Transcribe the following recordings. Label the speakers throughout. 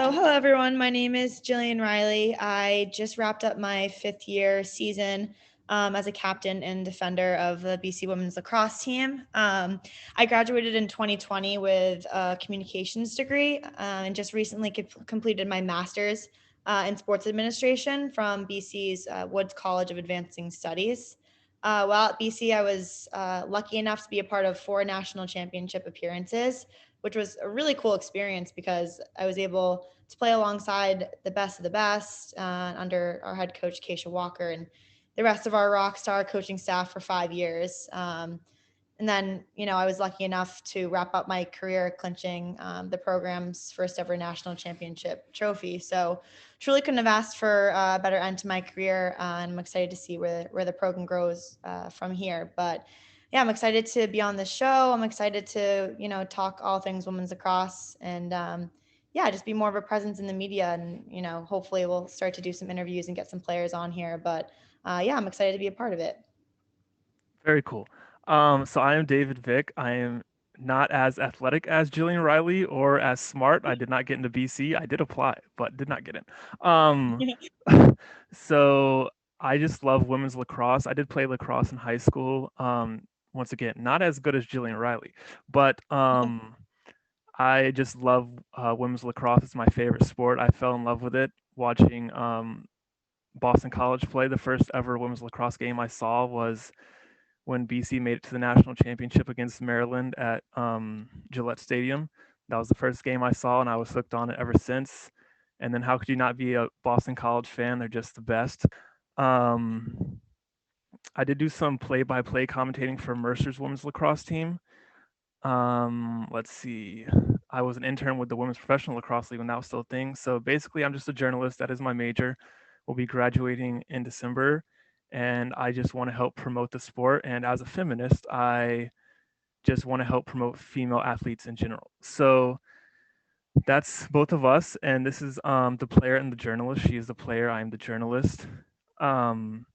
Speaker 1: So, hello everyone. My name is Jillian Reilly. I just wrapped up my fifth year season as a captain and defender of the BC women's lacrosse team. I graduated in 2020 with a communications degree and just recently completed my master's in sports administration from BC's Woods College of Advancing Studies. While at BC, I was lucky enough to be a part of 4 national championship appearances, which was a really cool experience because I was able to play alongside the best of the best under our head coach, Keisha Walker, and the rest of our rock star coaching staff for 5 years. And then, I was lucky enough to wrap up my career clinching the program's first ever national championship trophy. So truly couldn't have asked for a better end to my career. And I'm excited to see where the program grows from here. But yeah, I'm excited to be on the show. I'm excited to, talk all things women's lacrosse and, yeah, just be more of a presence in the media. And, hopefully we'll start to do some interviews and get some players on here. But yeah, I'm excited to be a part of it.
Speaker 2: Very cool. So I am David Vick. I am not as athletic as Jillian Reilly or as smart. I did not get into BC. I did apply, but did not get in. Um, so I just love women's lacrosse. I did play lacrosse in high school. Once again, not as good as Jillian Reilly, but I just love women's lacrosse. It's my favorite sport. I fell in love with it watching Boston College play. The first ever women's lacrosse game I saw was when BC made it to the national championship against Maryland at Gillette Stadium. That was the first game I saw, and I was hooked on it ever since. And then how could you not be a Boston College fan? They're just the best. Um, I did do some play-by-play commentating for Mercer's women's lacrosse team. Let's see. I was an intern with the Women's Professional Lacrosse League when that was still a thing. So basically, I'm just a journalist. That is my major. We'll be graduating in December, and I just want to help promote the sport. And as a feminist, I just want to help promote female athletes in general. So that's both of us, and this is the player and the journalist. She is the player. I am the journalist. Um,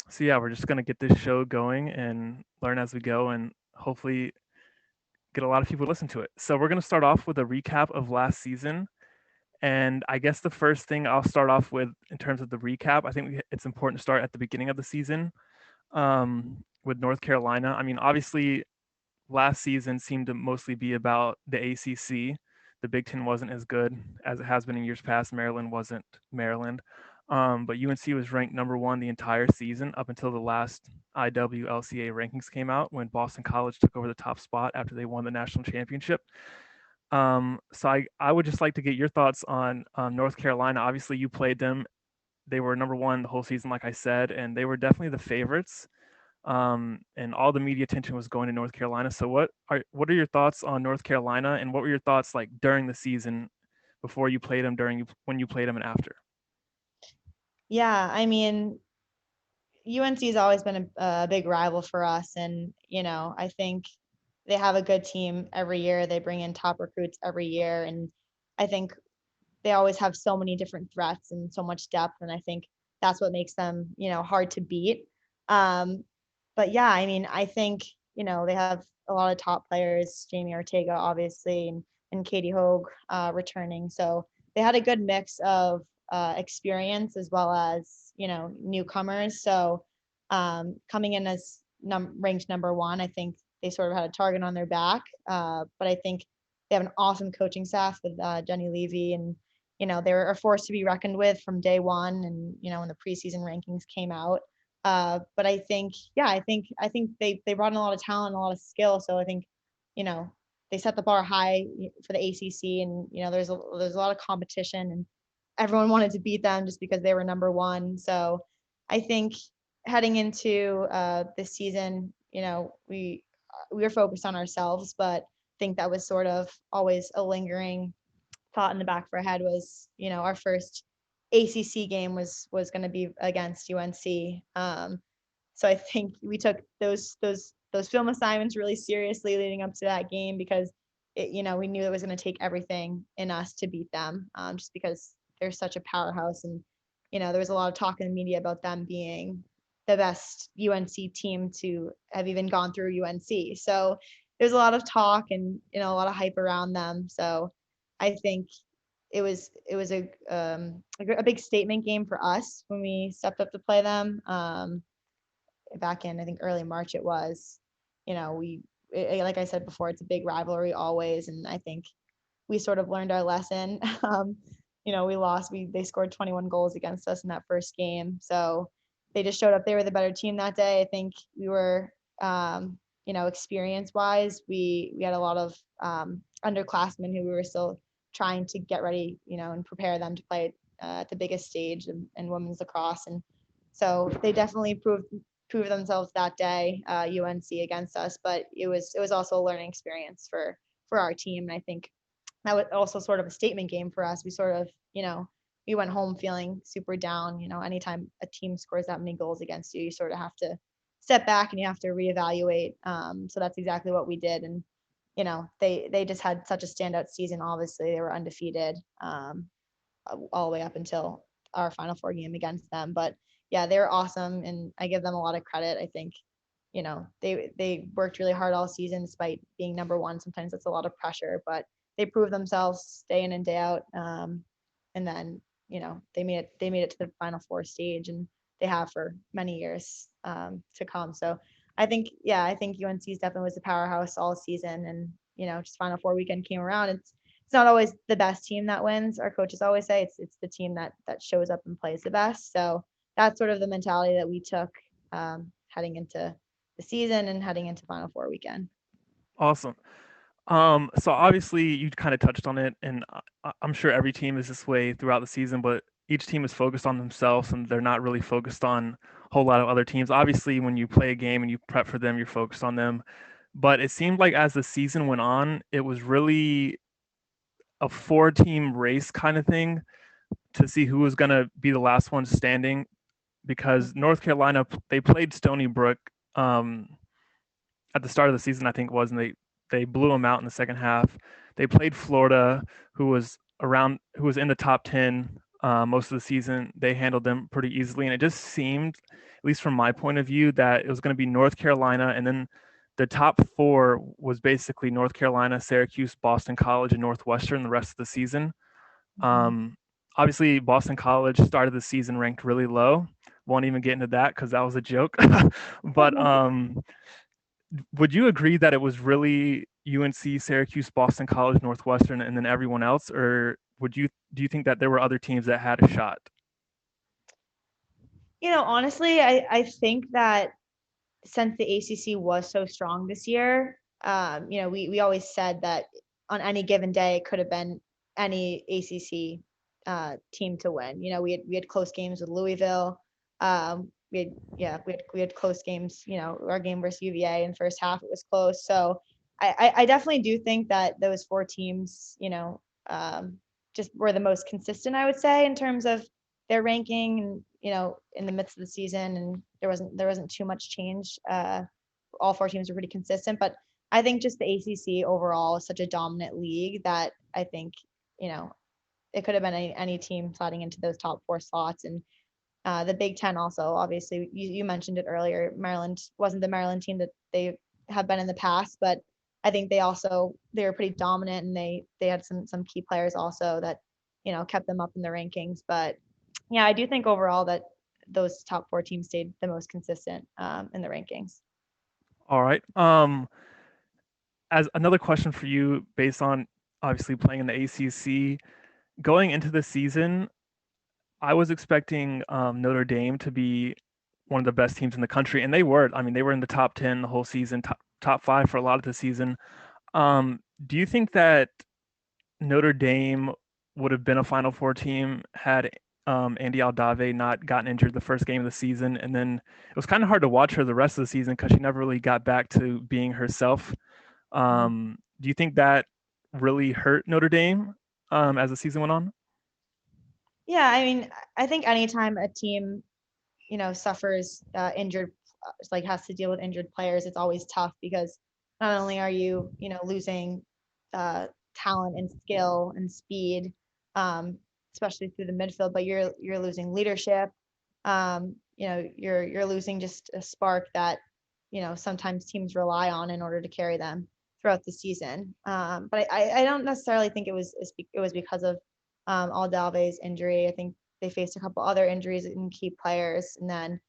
Speaker 2: so yeah, we're just gonna get this show going and learn as we go, and hopefully get a lot of people to listen to it. So we're going to start off with a recap of last season. And I guess the first thing I'll start off with in terms of the recap, I think it's important to start at the beginning of the season with North Carolina. I mean, obviously, last season seemed to mostly be about the ACC. The Big Ten wasn't as good as it has been in years past. Maryland wasn't Maryland. But UNC was ranked number one the entire season up until the last IWLCA rankings came out when Boston College took over the top spot after they won the national championship. So I would just like to get your thoughts on North Carolina. Obviously, you played them. They were number one the whole season, like I said, and they were definitely the favorites. And all the media attention was going to North Carolina. So what are your thoughts on North Carolina, and what were your thoughts like during the season, before you played them, when you played them, and after?
Speaker 1: Yeah, I mean, UNC has always been a big rival for us. And, I think they have a good team every year. They bring in top recruits every year. And I think they always have so many different threats and so much depth. And I think that's what makes them, hard to beat. Um, but yeah, I mean, I think, they have a lot of top players, Jamie Ortega, obviously, and Katie Hogue returning. So they had a good mix of experience as well as, newcomers. So coming in as ranked number one, I think they sort of had a target on their back. But I think they have an awesome coaching staff with Jenny Levy, and they were a force to be reckoned with from day one. And when the preseason rankings came out, but I think, yeah, I think they brought in a lot of talent, and a lot of skill. So I think, you know, they set the bar high for the ACC, and there's a lot of competition, and everyone wanted to beat them just because they were number one. So I think heading into this season, we were focused on ourselves, but I think that was sort of always a lingering thought in the back of our head was, our first ACC game was going to be against UNC. So I think we took those film assignments really seriously leading up to that game because we knew it was going to take everything in us to beat them, just because they're such a powerhouse. And there was a lot of talk in the media about them being the best UNC team to have even gone through UNC. So there's a lot of talk and a lot of hype around them. So I think it was a big statement game for us when we stepped up to play them. Back in I think early March it was. Like I said before, it's a big rivalry always, and I think we sort of learned our lesson. We lost. They scored 21 goals against us in that first game, so they just showed up. They were the better team that day. I think we were, experience wise, we had a lot of underclassmen who we were still trying to get ready, and prepare them to play at the biggest stage in women's lacrosse, and so they definitely proved themselves that day, UNC against us. But it was also a learning experience for our team, and I think that was also sort of a statement game for us. We sort of, we went home feeling super down. Anytime a team scores that many goals against you, you sort of have to step back and you have to reevaluate. So that's exactly what we did. And, they just had such a standout season. Obviously, they were undefeated all the way up until our Final Four game against them. But yeah, they were awesome, and I give them a lot of credit. I think they worked really hard all season despite being number one. Sometimes that's a lot of pressure, but they proved themselves day in and day out. And then they made it to the Final Four stage, and they have for many years to come. So I think UNC's definitely was a powerhouse all season, and just Final Four weekend came around. It's not always the best team that wins. Our coaches always say it's the team that shows up and plays the best. So that's sort of the mentality that we took heading into the season and heading into Final Four weekend.
Speaker 2: Awesome. So obviously you kind of touched on it, and I'm sure every team is this way throughout the season, but each team is focused on themselves and they're not really focused on a whole lot of other teams. Obviously, when you play a game and you prep for them, you're focused on them. But it seemed like as the season went on, it was really a four-team race kind of thing to see who was going to be the last one standing, because North Carolina, they played Stony Brook at the start of the season, I think it was, and they blew them out in the second half. They played Florida, who was in the top 10 most of the season. They handled them pretty easily, and it just seemed, at least from my point of view, that it was going to be North Carolina, and then the top four was basically North Carolina, Syracuse, Boston College, and Northwestern the rest of the season.
Speaker 1: Mhm.
Speaker 2: Obviously, Boston College started the season ranked really low. Won't even get into that because that was a joke. But would you agree that it was really UNC, Syracuse, Boston College, Northwestern, and then everyone else, or do you think that there were other teams that had a shot?
Speaker 1: Honestly, I think that since the ACC was so strong this year, we always said that on any given day it could have been any ACC team to win. We had close games with Louisville. We had close games. Our game versus UVA in first half, it was close. So I definitely do think that those four teams, just were the most consistent, I would say, in terms of their ranking, and in the midst of the season, and there wasn't too much change. All four teams were pretty consistent, but I think just the ACC overall is such a dominant league that I think you know it could have been any team sliding into those top four slots. And the Big Ten also, obviously, you mentioned it earlier. Maryland wasn't the Maryland team that they have been in the past, but I think they were pretty dominant, and they had some key players also that kept them up in the rankings. But yeah, I do think overall that those top four teams stayed the most consistent in the rankings.
Speaker 2: All right. As another question for you, based on obviously playing in the ACC, going into the season, I was expecting Notre Dame to be one of the best teams in the country, and they were. I mean, they were in the top 10 the whole season, top five for a lot of the season. Do you think that Notre Dame would have been a Final Four team had Andy Aldave not gotten injured the first game of the season? And then it was kind of hard to watch her the rest of the season because she never really got back to being herself. Do you think that really hurt Notre Dame as the season went on?
Speaker 1: Yeah, I mean, I think anytime a team suffers injured, like has to deal with injured players, it's always tough because not only are you losing talent and skill and speed, um, especially through the midfield, but you're losing leadership. You're losing just a spark that sometimes teams rely on in order to carry them throughout the season. But I don't necessarily think it was because of Aldalve's injury. I think they faced a couple other injuries in key players, and then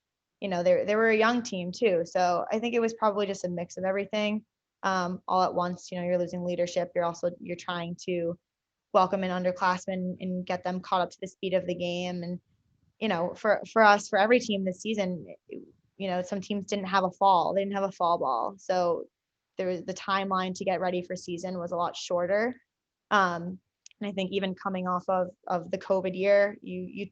Speaker 1: they were a young team too. So I think it was probably just a mix of everything all at once. You're losing leadership. You're trying to welcome in underclassmen and get them caught up to the speed of the game. And for us, for every team this season, some teams didn't have a fall. They didn't have a fall ball, so there was the timeline to get ready for season was a lot shorter. And I think even coming off of the COVID year, you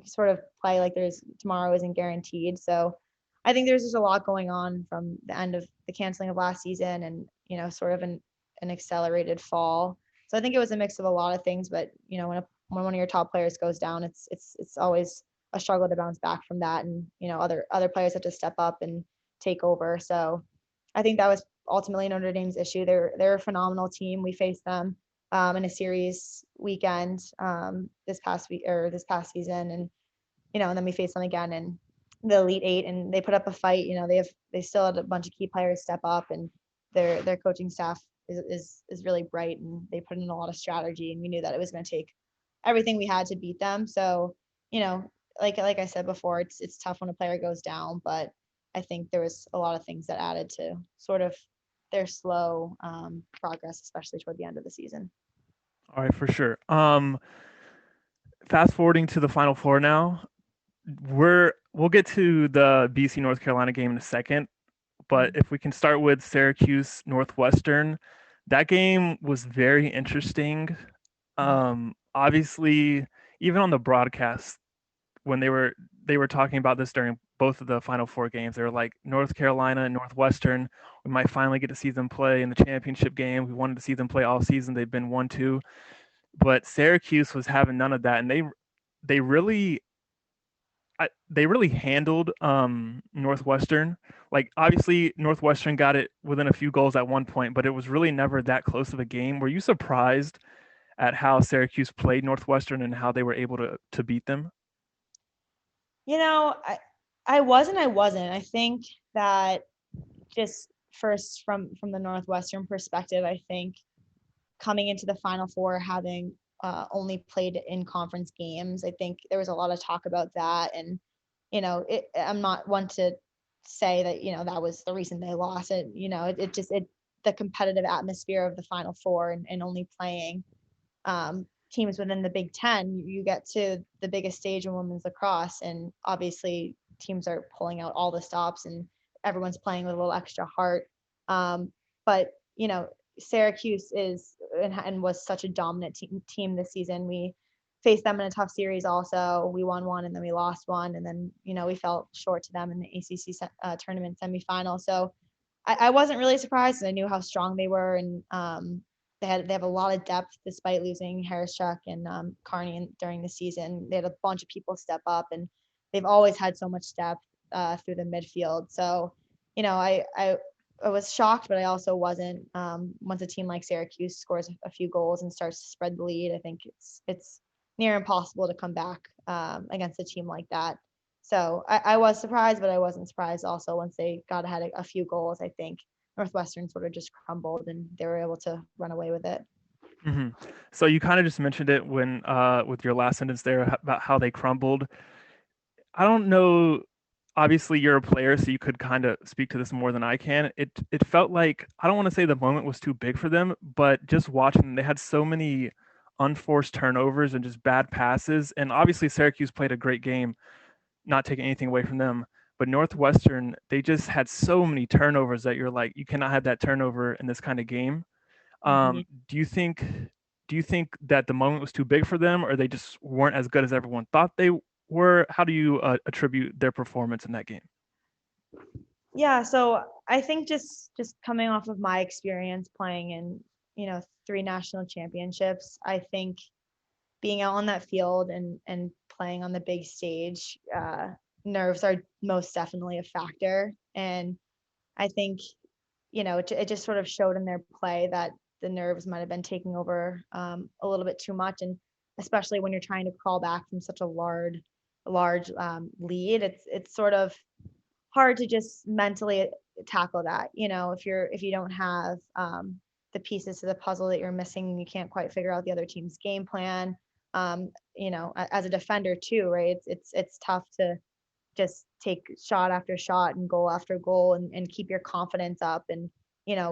Speaker 1: sort of play like there's tomorrow isn't guaranteed. So I think there's just a lot going on from the end of the canceling of last season and sort of an accelerated fall. So I think it was a mix of a lot of things. But when one of your top players goes down, it's always a struggle to bounce back from that, and other players have to step up and take over. So I think that was ultimately Notre Dame's issue. They're a phenomenal team. We faced them in a series weekend this past week or this past season, and then we faced them again in the Elite Eight, and they put up a fight. They still had a bunch of key players step up, and their coaching staff is really bright, and they put in a lot of strategy, and we knew that it was going to take everything we had to beat them. So you know, like I said before, it's tough when a player goes down, but I think there was a lot of things that added to sort of their slow progress, especially toward the end of the season.
Speaker 2: All right, for sure. Fast forwarding to the Final Four now. We'll get to the BC North Carolina game in a second, but
Speaker 1: Mhm.
Speaker 2: if we can start with Syracuse Northwestern, that game was very interesting. Obviously, even on the broadcast, when they were talking about this during both of the Final Four games, they were like North Carolina and Northwestern. We might finally get to see them play in the championship game. We wanted to see them play all season. They've been 1-2, but Syracuse was having none of that, and they really they really handled Northwestern. Like obviously Northwestern got it within a few goals at one point, but it was really never that close of a game. Were you surprised at how Syracuse played Northwestern and how they were able to beat them?
Speaker 1: You know, I wasn't. I think that just first from the Northwestern perspective, I think coming into the Final Four, having only played in conference games, I think there was a lot of talk about that. And I'm not one to say that that was the reason they lost it. It just the competitive atmosphere of the Final Four and only playing teams within the Big Ten, you get to the biggest stage in women's lacrosse, and obviously teams are pulling out all the stops, and everyone's playing with a little extra heart. But Syracuse is and was such a dominant team this season. We faced them in a tough series. Also, we won one, and then we lost one, and then we fell short to them in the ACC tournament semifinal. So I wasn't really surprised, and I knew how strong they were, and they have a lot of depth despite losing Harrischuk and Carney during the season. They had a bunch of people step up, and they've always had so much depth through the midfield. So, I was shocked, but I also wasn't. Once a team like Syracuse scores a few goals and starts to spread the lead, I think it's near impossible to come back against a team like that. So I was surprised, but I wasn't surprised also once they got ahead a few goals. I think Northwestern sort of just crumbled and they were able to run away with it.
Speaker 2: Hmm. So you kind of just mentioned it when with your last sentence there about how they crumbled. I don't know. Obviously, you're a player, so you could kind of speak to this more than I can. It felt like I don't want to say the moment was too big for them, but just watching them, they had so many unforced turnovers and just bad passes. And obviously, Syracuse played a great game, not taking anything away from them. But Northwestern, they just had so many turnovers that you're like, you cannot have that turnover in this kind of game.
Speaker 1: Mm-hmm.
Speaker 2: Do you think that the moment was too big for them, or they just weren't as good as everyone thought they were? How do you attribute their performance in that game?
Speaker 1: Yeah, so I think just coming off of my experience playing in, three national championships, I think being out on that field and playing on the big stage, nerves are most definitely a factor. And I think, it just sort of showed in their play that the nerves might have been taking over a little bit too much. And especially when you're trying to crawl back from such a large lead, it's sort of hard to just mentally tackle that. If you don't have the pieces to the puzzle that you're missing and you can't quite figure out the other team's game plan. As a defender too, right? It's tough to just take shot after shot and goal after goal and keep your confidence up and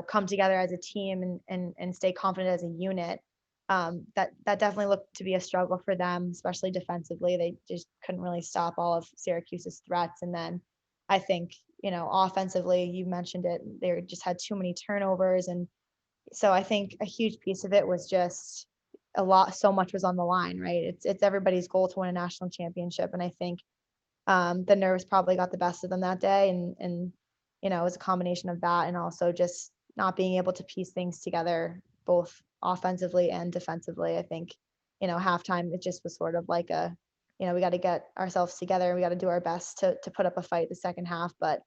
Speaker 1: come together as a team and stay confident as a unit. That definitely looked to be a struggle for them, especially defensively. They just couldn't really stop all of Syracuse's threats. And then I think offensively, you mentioned it, they just had too many turnovers. And so I think a huge piece of it was just so much was on the line, right? It's everybody's goal to win a national championship. And I think the nerves probably got the best of them that day, and it was a combination of that and also just not being able to piece things together both offensively and defensively. I think halftime it just was sort of like we got to get ourselves together and we got to do our best to put up a fight the second half. But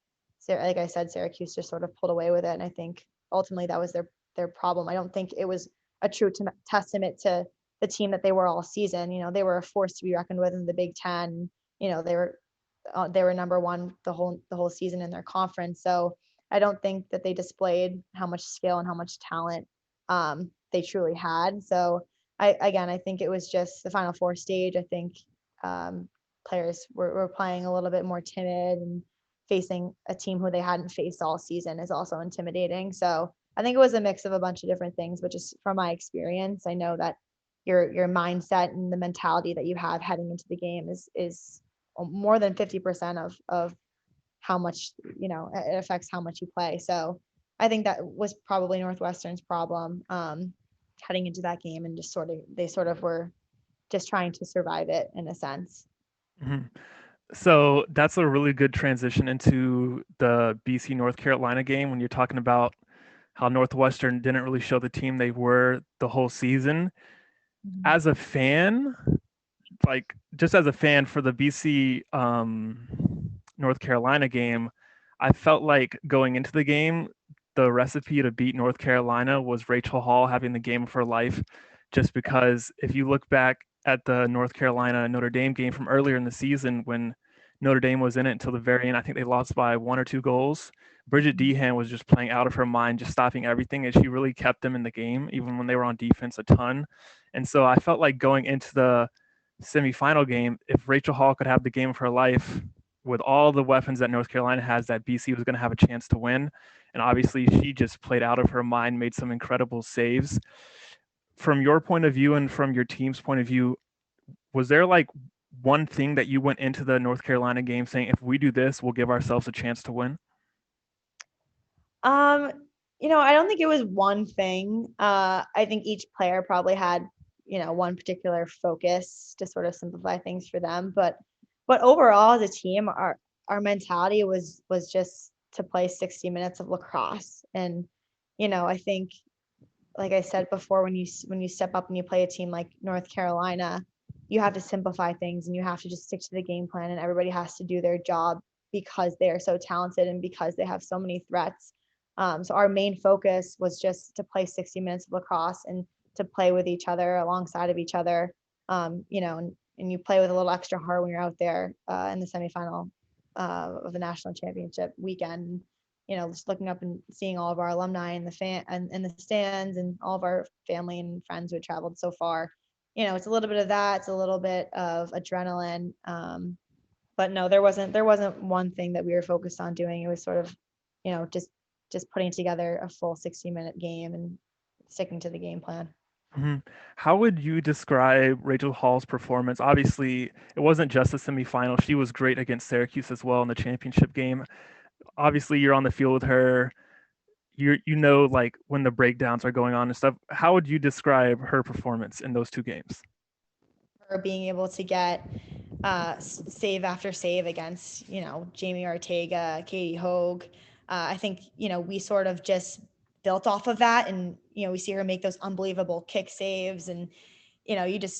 Speaker 1: like I said, Syracuse just sort of pulled away with it, and I think ultimately that was their problem. I don't think it was a true testament to the team that they were all season. They were a force to be reckoned with in the Big Ten. They were number one the whole season in their conference. So I don't think that they displayed how much skill and how much talent they truly had. So I think it was just the Final Four stage. I think players were playing a little bit more timid, and facing a team who they hadn't faced all season is also intimidating. So I think it was a mix of a bunch of different things, but just from my experience, I know that your mindset and the mentality that you have heading into the game is more than 50% of how much it affects how much you play. So I think that was probably Northwestern's problem heading into that game, and just they sort of were just trying to survive it in a sense.
Speaker 2: Mhm. So that's a really good transition into the BC North Carolina game when you're talking about how Northwestern didn't really show the team they were the whole season.
Speaker 1: Mhm.
Speaker 2: As a fan, like just as a fan for the BC North Carolina game, I felt like going into the game, the recipe to beat North Carolina was Rachel Hall having the game of her life. Just because if you look back at the North Carolina Notre Dame game from earlier in the season when Notre Dame was in it until the very end, I think they lost by 1 or 2 goals. Bridget Dehan was just playing out of her mind, just stopping everything, and she really kept them in the game, even when they were on defense a ton. And so I felt like going into the semifinal game, if Rachel Hall could have the game of her life with all the weapons that North Carolina has, that BC was going to have a chance to win. And obviously, she just played out of her mind, made some incredible saves. From your point of view and from your team's point of view, was there like one thing that you went into the North Carolina game saying, if we do this, we'll give ourselves a chance to win?
Speaker 1: Um, I don't think it was one thing. I think each player probably had, one particular focus to sort of simplify things for them. But overall, as a team, our mentality was just to play 60 minutes of lacrosse. And, I think, like I said before, when you step up and you play a team like North Carolina, you have to simplify things and you have to just stick to the game plan, and everybody has to do their job because they are so talented and because they have so many threats. So our main focus was just to play 60 minutes of lacrosse and to play with each other alongside of each other. And you play with a little extra heart when you're out there in the semifinal of the national championship weekend. Just looking up and seeing all of our alumni in in the stands, and all of our family and friends who had traveled so far. It's a little bit of that. It's a little bit of adrenaline. But no, there wasn't one thing that we were focused on doing. It was sort of, just putting together a full 60-minute game and sticking to the game plan.
Speaker 2: Mhm. How would you describe Rachel Hall's performance? Obviously, it wasn't just a semifinal. She was great against Syracuse as well in the championship game. Obviously, you're on the field with her. You know like when the breakdowns are going on and stuff. How would you describe her performance in those 2 games?
Speaker 1: Her being able to get save after save against, Jamie Ortega, Katie Hogue. I think, we sort of just built off of that. And, we see her make those unbelievable kick saves. And,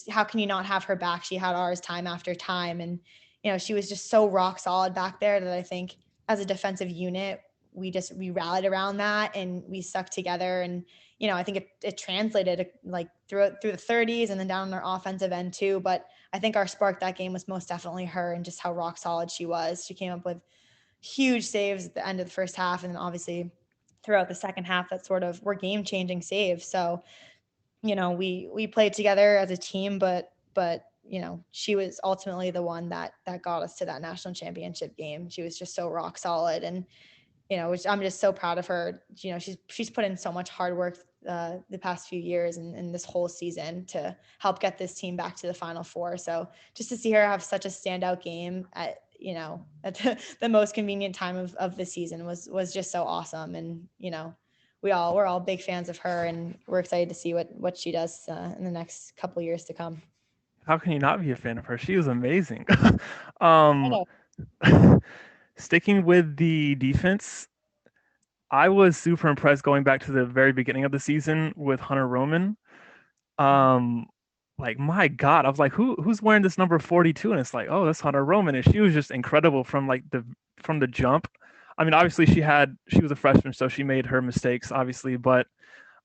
Speaker 1: how can you not have her back? She had ours time after time. And, she was just so rock solid back there that I think as a defensive unit, we rallied around that and we stuck together. And, I think it translated like through the 30s and then down on our offensive end too. But I think our spark that game was most definitely her and just how rock solid she was. She came up with huge saves at the end of the first half, and then obviously throughout the second half that sort of were game changing saves. So, we played together as a team, but she was ultimately the one that got us to that national championship game. She was just so rock solid, and which I'm just so proud of her. She's put in so much hard work the past few years and this whole season to help get this team back to the Final Four. So just to see her have such a standout game at the most convenient time of the season was just so awesome. And we're all big fans of her, and we're excited to see what she does in the next couple years to come.
Speaker 2: How can you not be a fan of her? She was amazing.
Speaker 1: I
Speaker 2: um,
Speaker 1: know.
Speaker 2: Sticking with the defense, I was super impressed going back to the very beginning of the season with Hunter Roman. Um, like my God, I was like, who's wearing this number 42? And it's like, oh, that's Hunter Roman. And she was just incredible from the jump. I mean, obviously she was a freshman, so she made her mistakes, obviously, but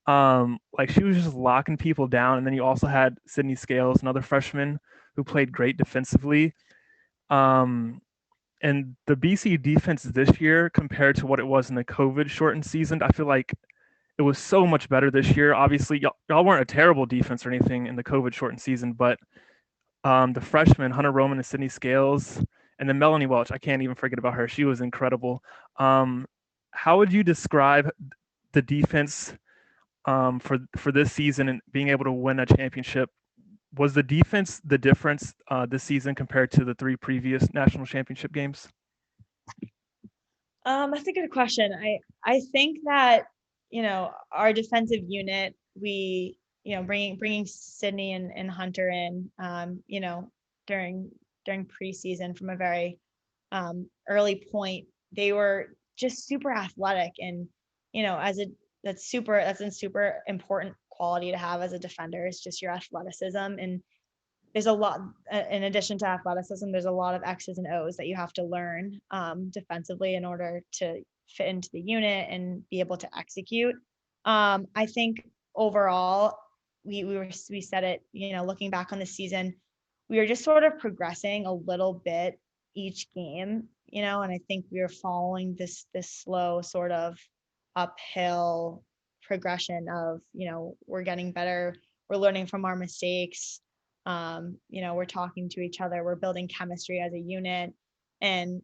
Speaker 2: like she was just locking people down. And then you also had Sydney Scales, another freshman who played great defensively. Um, and the BC defense this year compared to what it was in the COVID shortened season, I feel like it was so much better this year. Obviously, y'all weren't a terrible defense or anything in the COVID shortened season, but the freshmen, Hunter Roman and Sydney Scales, and then Melanie Welch, I can't even forget about her. She was incredible. Um, how would you describe the defense for this season and being able to win a championship? Was the defense the difference this season compared to the three previous national championship games?
Speaker 1: That's a good question. I think that our defensive unit, we bringing Sydney and Hunter in, during preseason from a very early point, they were just super athletic, and as a that's a super important quality to have as a defender, is just your athleticism. And there's a lot, in addition to athleticism, there's a lot of X's and O's that you have to learn defensively in order to fit into the unit and be able to execute. I think overall, we said it, looking back on the season, we were just sort of progressing a little bit each game, and I think we were following this slow sort of uphill progression of, we're getting better, we're learning from our mistakes, we're talking to each other, we're building chemistry as a unit. And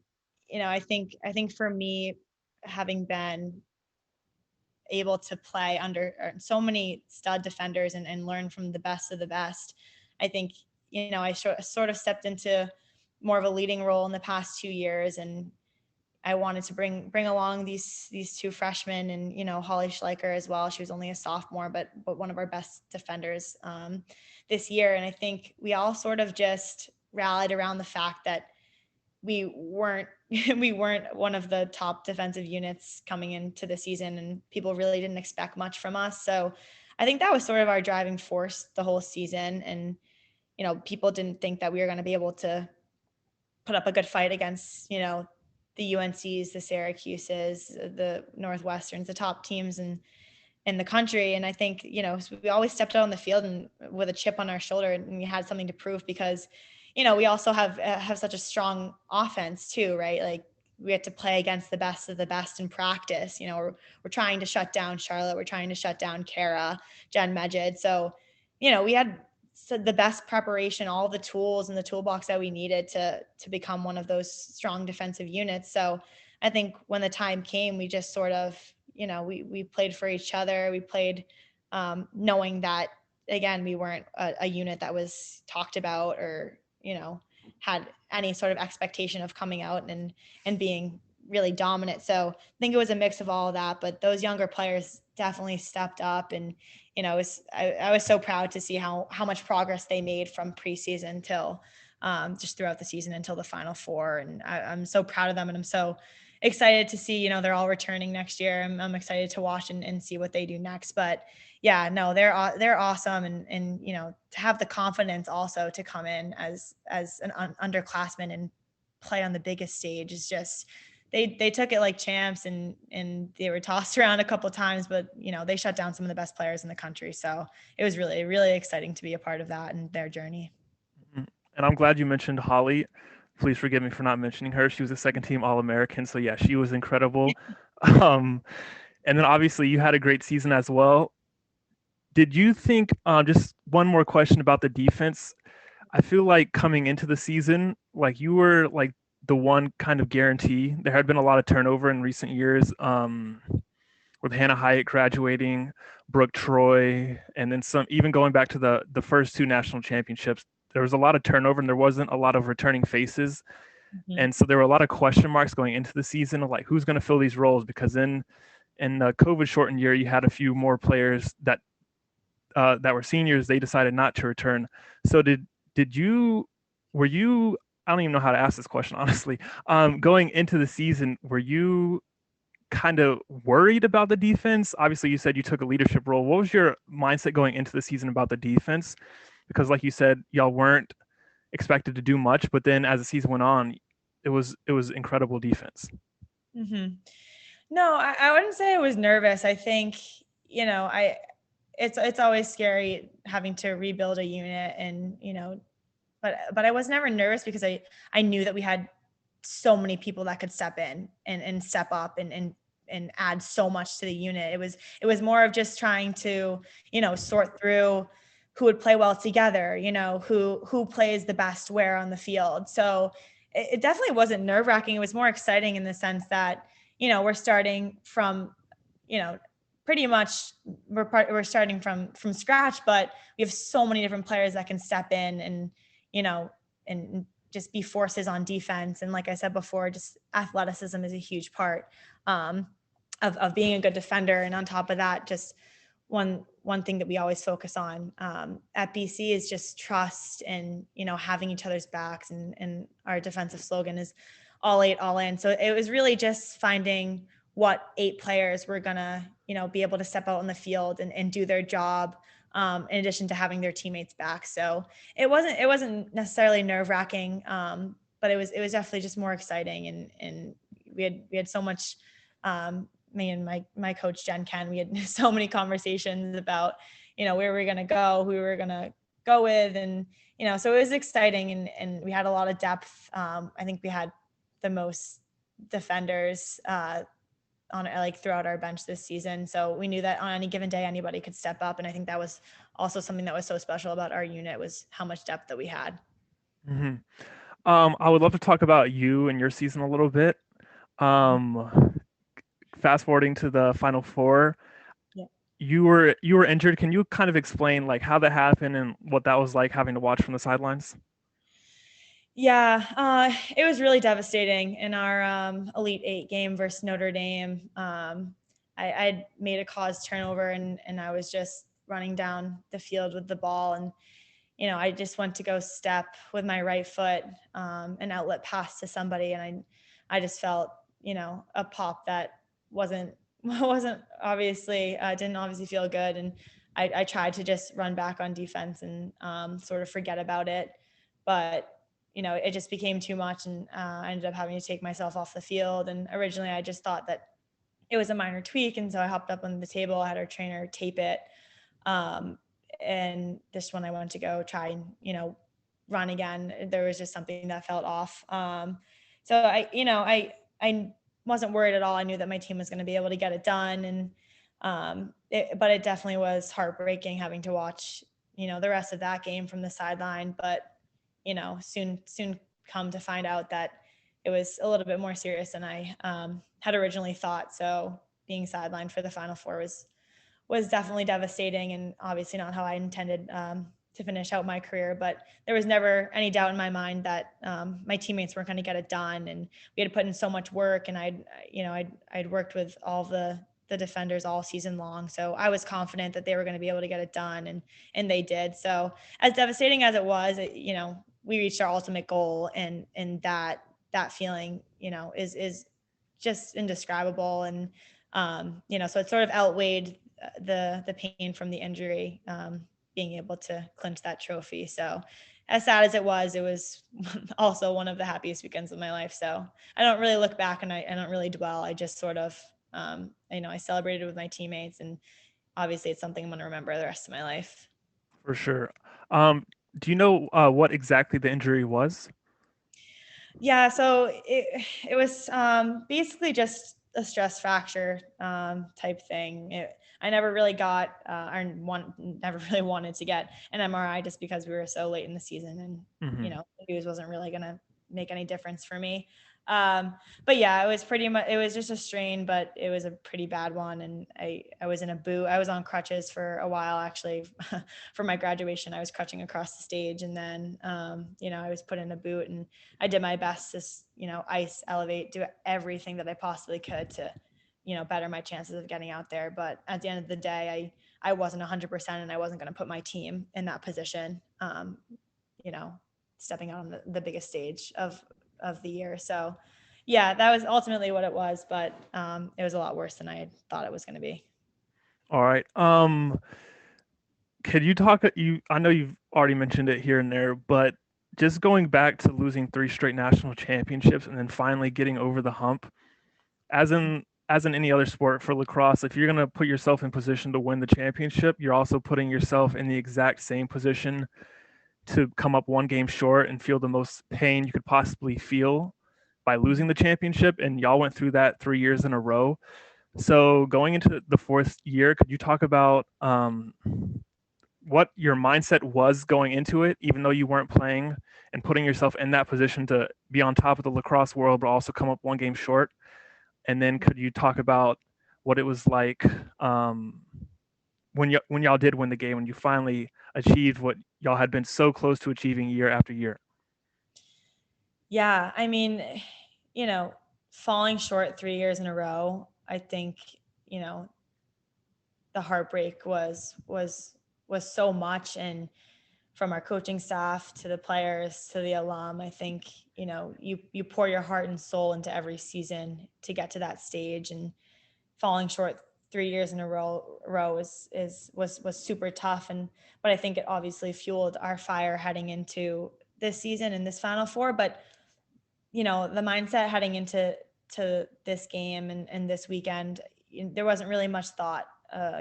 Speaker 1: I think for me, having been able to play under so many stud defenders and learn from the best of the best, I think I sort of stepped into more of a leading role in the past 2 years. And I wanted to bring along these two freshmen, and Holly Schleicher as well. She was only a sophomore, but one of our best defenders this year. And I think we all sort of just rallied around the fact that we weren't we weren't one of the top defensive units coming into the season, and people really didn't expect much from us. So I think that was sort of our driving force the whole season. And people didn't think that we were going to be able to put up a good fight against, the UNCs, the Syracuses, the Northwesterns, the top teams in the country. And I think, we always stepped out on the field and with a chip on our shoulder, and we had something to prove because, we also have such a strong offense too, right? Like we had to play against the best of the best in practice. We're trying to shut down Charlotte. We're trying to shut down Kara, Jen Medjid. So, we had the best preparation, all the tools in the toolbox that we needed to become one of those strong defensive units. So I think when the time came, we just sort of, we played for each other. We played knowing that, again, we weren't a unit that was talked about or, had any sort of expectation of coming out and being really dominant. So I think it was a mix of all of that, but those younger players definitely stepped up. And I was so proud to see how much progress they made from preseason till just throughout the season until the Final Four. And I'm so proud of them, and I'm so excited to see, they're all returning next year. I'm excited to watch and see what they do next. But yeah, no, they're awesome. And to have the confidence also to come in as an underclassman and play on the biggest stage is just, they took it like champs, and they were tossed around a couple of times, but they shut down some of the best players in the country. So it was really, really exciting to be a part of that and their journey.
Speaker 2: Mhm. And I'm glad you mentioned Holly. Please forgive me for not mentioning her. She was a second team All American. So, yeah, she was incredible. Um, And then obviously you had a great season as well. Did you think, just one more question about the defense? I feel like coming into the season, like you were like the one kind of guarantee. There had been a lot of turnover in recent years, with Hannah Hyatt graduating, Brooke Troy, and then some. Even going back to the first two national championships, there was a lot of turnover and there wasn't a lot of returning faces,
Speaker 1: Mhm.
Speaker 2: and so there were a lot of question marks going into the season of like who's going to fill these roles because in the COVID shortened year, you had a few more players that were seniors. They decided not to return. So did you were you? I don't even know how to ask this question honestly. Going into the season, were you kind of worried about the defense? Obviously, you said you took a leadership role. What was your mindset going into the season about the defense? Because, like you said, y'all weren't expected to do much, but then as the season went on, it was incredible defense.
Speaker 1: hmm No, I wouldn't say I was nervous. I think, it's always scary having to rebuild a unit and, but I was never nervous because I knew that we had so many people that could step in and step up and add so much to the unit. It was more of just trying to, sort through who would play well together, who plays the best where on the field. So it definitely wasn't nerve-wracking. It was more exciting in the sense that, we're starting from, you know, pretty much we're starting from scratch, but we have so many different players that can step in and, you know, and just be forces on defense. And like I said before, just athleticism is a huge part of being a good defender. And on top of that, just one thing that we always focus on at BC is just trust and having each other's backs. And our defensive slogan is all eight, all in. So it was really just finding what eight players were gonna be able to step out on the field and do their job, in addition to having their teammates back. So it wasn't necessarily nerve wracking, but it was definitely just more exciting, and we had so much. Me and my coach Jen Ken, we had so many conversations about where we were gonna go, who we were gonna go with, and so it was exciting, and we had a lot of depth. I think we had the most defenders on like throughout our bench this season. So we knew that on any given day anybody could step up, and I think that was also something that was so special about our unit was how much depth that we had.
Speaker 2: Hmm. I would love to talk about you and your season a little bit. Um, Fast forwarding to the Final Four,
Speaker 1: Yeah.
Speaker 2: you were injured. Can you kind of explain like how that happened and what that was like having to watch from the sidelines?
Speaker 1: Yeah, it was really devastating in our Elite Eight game versus Notre Dame. I'd made a cause turnover, and I was just running down the field with the ball, and I just went to go step with my right foot, an outlet pass to somebody, and I just felt, a pop that wasn't wasn't obviously didn't obviously feel good, and I tried to just run back on defense and sort of forget about it, but it just became too much, and I ended up having to take myself off the field. And originally, I just thought that it was a minor tweak, and so I hopped up on the table. I had our trainer tape it, um, and this one I wanted to go try and run again. There was just something that felt off. So I wasn't worried at all. I knew that my team was going to be able to get it done, and but it definitely was heartbreaking having to watch the rest of that game from the sideline. But soon come to find out that it was a little bit more serious than I had originally thought. So being sidelined for the Final Four was definitely devastating, and obviously not how I intended to finish out my career. But there was never any doubt in my mind that my teammates weren't going to get it done, and we had put in so much work, and I'd worked with all the defenders all season long, so I was confident that they were going to be able to get it done, and they did. So as devastating as it was, we reached our ultimate goal, and that feeling, is just indescribable. And so it sort of outweighed the pain from the injury, being able to clinch that trophy. So as sad as it was also one of the happiest weekends of my life. So I don't really look back, and I don't really dwell. I just sort of, I celebrated with my teammates, and obviously it's something I'm going to remember the rest of my life.
Speaker 2: For sure. Um, do you know what exactly the injury was?
Speaker 1: Yeah, so it was basically just a stress fracture type thing. I never really got never really wanted to get an MRI just because we were so late in the season, and
Speaker 2: Hmm.
Speaker 1: the news wasn't really gonna make any difference for me. Um, but yeah, it was pretty much, it was just a strain, but it was a pretty bad one. And I was in a boot. I was on crutches for a while, actually. For my graduation, I was crutching across the stage, and then, I was put in a boot, and I did my best to, ice, elevate, do everything that I possibly could to, better my chances of getting out there. But at the end of the day, I wasn't 100%, and I wasn't going to put my team in that position, you know, stepping out on the biggest stage of the year. So yeah, that was ultimately what it was, but it was a lot worse than I had thought it was going to be.
Speaker 2: All right. Could you talk? I know you've already mentioned it here and there, but just going back to losing three straight national championships and then finally getting over the hump, as in any other sport for lacrosse, if you're gonna put yourself in position to win the championship, you're also putting yourself in the exact same position to come up one game short and feel the most pain you could possibly feel by losing the championship. And y'all went through that 3 years in a row. So going into the fourth year, could you talk about what your mindset was going into it, even though you weren't playing, and putting yourself in that position to be on top of the lacrosse world, but also come up one game short? And then could you talk about what it was like um, when y'all did win the game, when you finally achieved what y'all had been so close to achieving year after year?
Speaker 1: Yeah, I mean, you know, falling short 3 years in a row, I think, you know, the heartbreak was so much. And from our coaching staff to the players to the alum, I think, you pour your heart and soul into every season to get to that stage. And falling short 3 years in a row was super tough. And but I think it obviously fueled our fire heading into this season and this Final Four. But the mindset heading into this game and this weekend, there wasn't really much thought.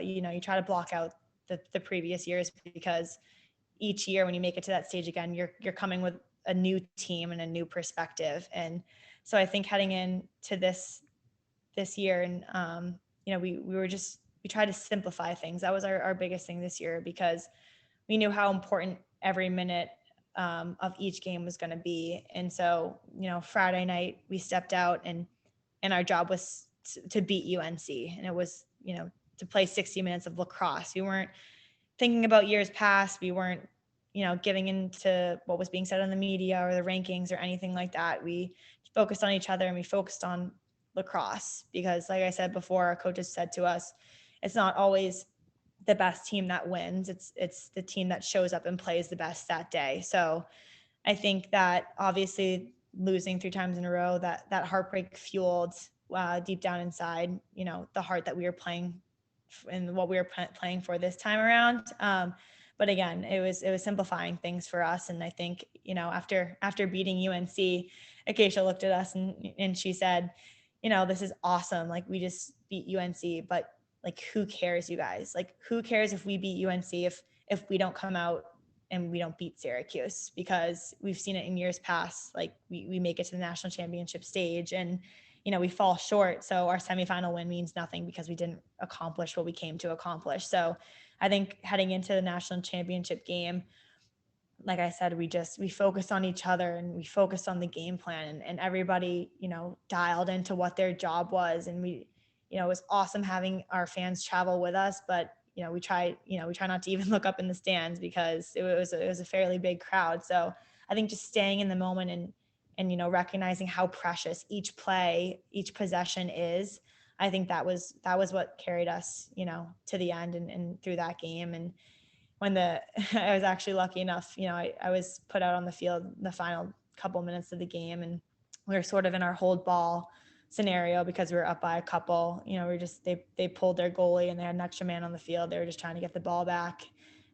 Speaker 1: You try to block out the previous years, because each year when you make it to that stage again, you're coming with a new team and a new perspective. And so I think heading into this year, and we tried to simplify things. That was our biggest thing this year, because we knew how important every minute of each game was going to be. And so, Friday night we stepped out, and our job was to beat UNC, and it was, to play 60 minutes of lacrosse. We weren't thinking about years past. We weren't, giving into what was being said on the media or the rankings or anything like that. We focused on each other, and we focused on lacrosse, because like I said before, our coaches said to us, it's not always the best team that wins. It's the team that shows up and plays the best that day. So I think that obviously losing 3 times in a row, that heartbreak fueled deep down inside, the heart that we were playing and what we were playing for this time around. But again, it was simplifying things for us. And I think, after beating UNC, Acacia looked at us, and she said, this is awesome. Like, we just beat UNC, but like, who cares, you guys? Like, who cares if we beat UNC if we don't come out and we don't beat Syracuse? Because we've seen it in years past. Like, we make it to the national championship stage, and we fall short. So our semifinal win means nothing, because we didn't accomplish what we came to accomplish. So I think heading into the national championship game, like I said, we focused on each other, and we focused on the game plan, and everybody, dialed into what their job was. And it was awesome having our fans travel with us, but we try not to even look up in the stands, because it was a fairly big crowd. So I think just staying in the moment, and recognizing how precious each play, each possession is. I think that was what carried us, to the end, and through that game. And when I was actually lucky enough, I was put out on the field the final couple minutes of the game, and we were sort of in our hold ball scenario, because we were up by a couple. We just they pulled their goalie, and they had an extra man on the field. They were just trying to get the ball back.